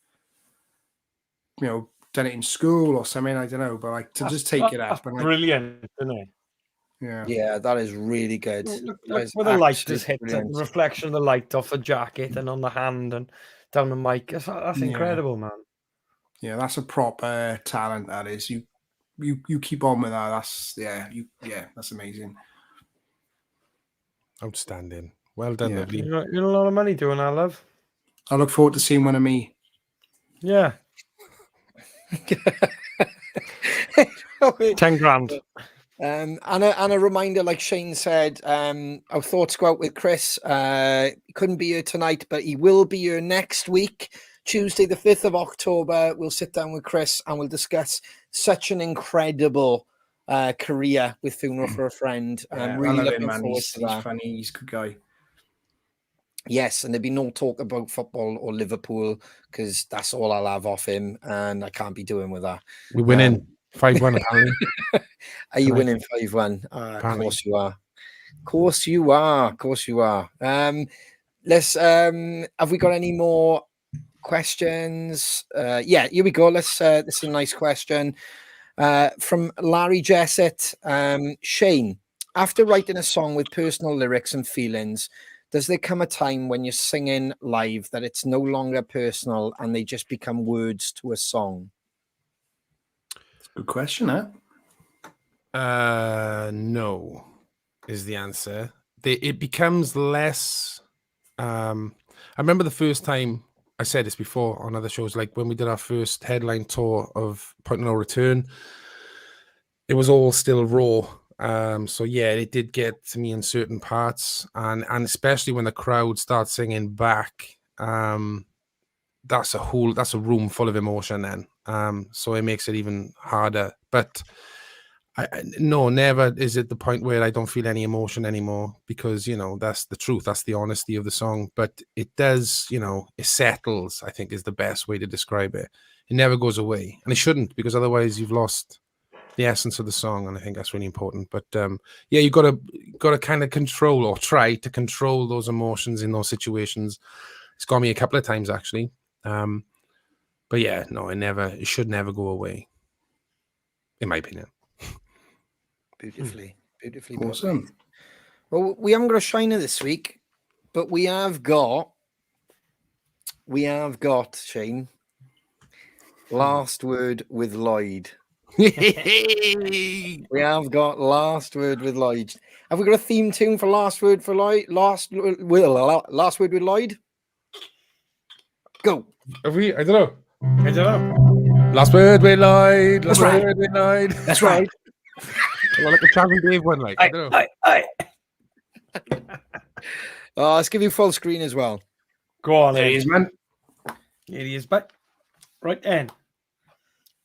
done it in school or something. I don't know, but like to just take it up and like, Brilliant, isn't it? Yeah, that is really good. Look where the light just hit the reflection of the light off the jacket and on the hand and down the mic. That's incredible, man. Yeah, that's a proper talent. That is. You keep on with that. That's amazing. Outstanding. Well done, lovely. You know a lot of money doing that, love. I look forward to seeing one of me. Yeah. 10 grand. And a reminder, like Shane said, our thoughts go out with Kris. He couldn't be here tonight, but he will be here next week. Tuesday, the 5th of October, we'll sit down with Kris and we'll discuss such an incredible career with Funeral for a Friend. I'm really looking forward to that. He's funny. He's a good guy. Yes, and there'll be no talk about football or Liverpool because that's all I'll have off him, and I can't be doing with that. We're winning 5-1, apparently. Are you winning 5-1? Of course you are. Of course you are. Of course you are. Let's. Have we got any more questions? Yeah, here we go. This is a nice question from Larry Jessett. Shane, after writing a song with personal lyrics and feelings, does there come a time when you're singing live that it's no longer personal and they just become words to a song? Good question, huh? No, is the answer. It becomes less. I remember the first time I said this before on other shows, like when we did our first headline tour of Point of No Return, it was all still raw. So yeah, it did get to me in certain parts, and especially when the crowd starts singing back, that's a room full of emotion then. So it makes it even harder. But no, never is it the point where I don't feel any emotion anymore, because that's the truth, that's the honesty of the song. But it does, it settles, I think, is the best way to describe it. It never goes away, and it shouldn't, because otherwise you've lost the essence of the song, and I think that's really important. But yeah, you got to kind of control, or try to control, those emotions in those situations. It's got me a couple of times actually. But yeah, no, it should never go away, in my opinion. Beautifully Awesome. put. Well, we haven't got a shiner this week, but we have got Shane. Last word with Lloyd. We have got last word with Lloyd. Have we got a theme tune for last word for Lloyd? Last word with Lloyd. Go. Have we? I don't know. I don't know. Last word with Lloyd. That's right. Word with Lloyd. That's right. Well, like a Trav and Dave one, like. I don't know. Let's give you full screen as well. Go on, There he is, man. Here he is back. Right then.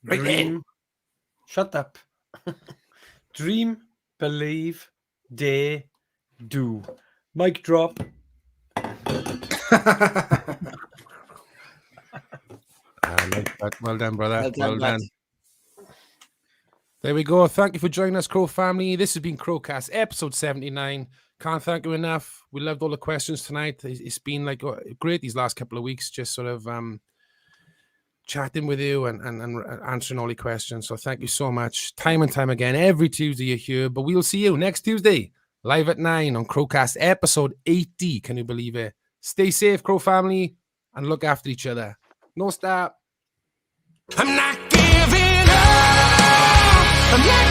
Right Dream. Shut up. Dream, believe, dare, do. Mic drop. Well done, brother. Well done. There we go. Thank you for joining us, Crow family. This has been CrowCast episode 79. Can't thank you enough. We loved all the questions tonight. It's been like great these last couple of weeks, just sort of chatting with you and answering all your questions. So thank you so much. Time and time again, every Tuesday you're here, but we'll see you next Tuesday, live at 9 on CrowCast episode 80. Can you believe it? Stay safe, Crow family, and look after each other. No stop. I'm not giving up. I'm not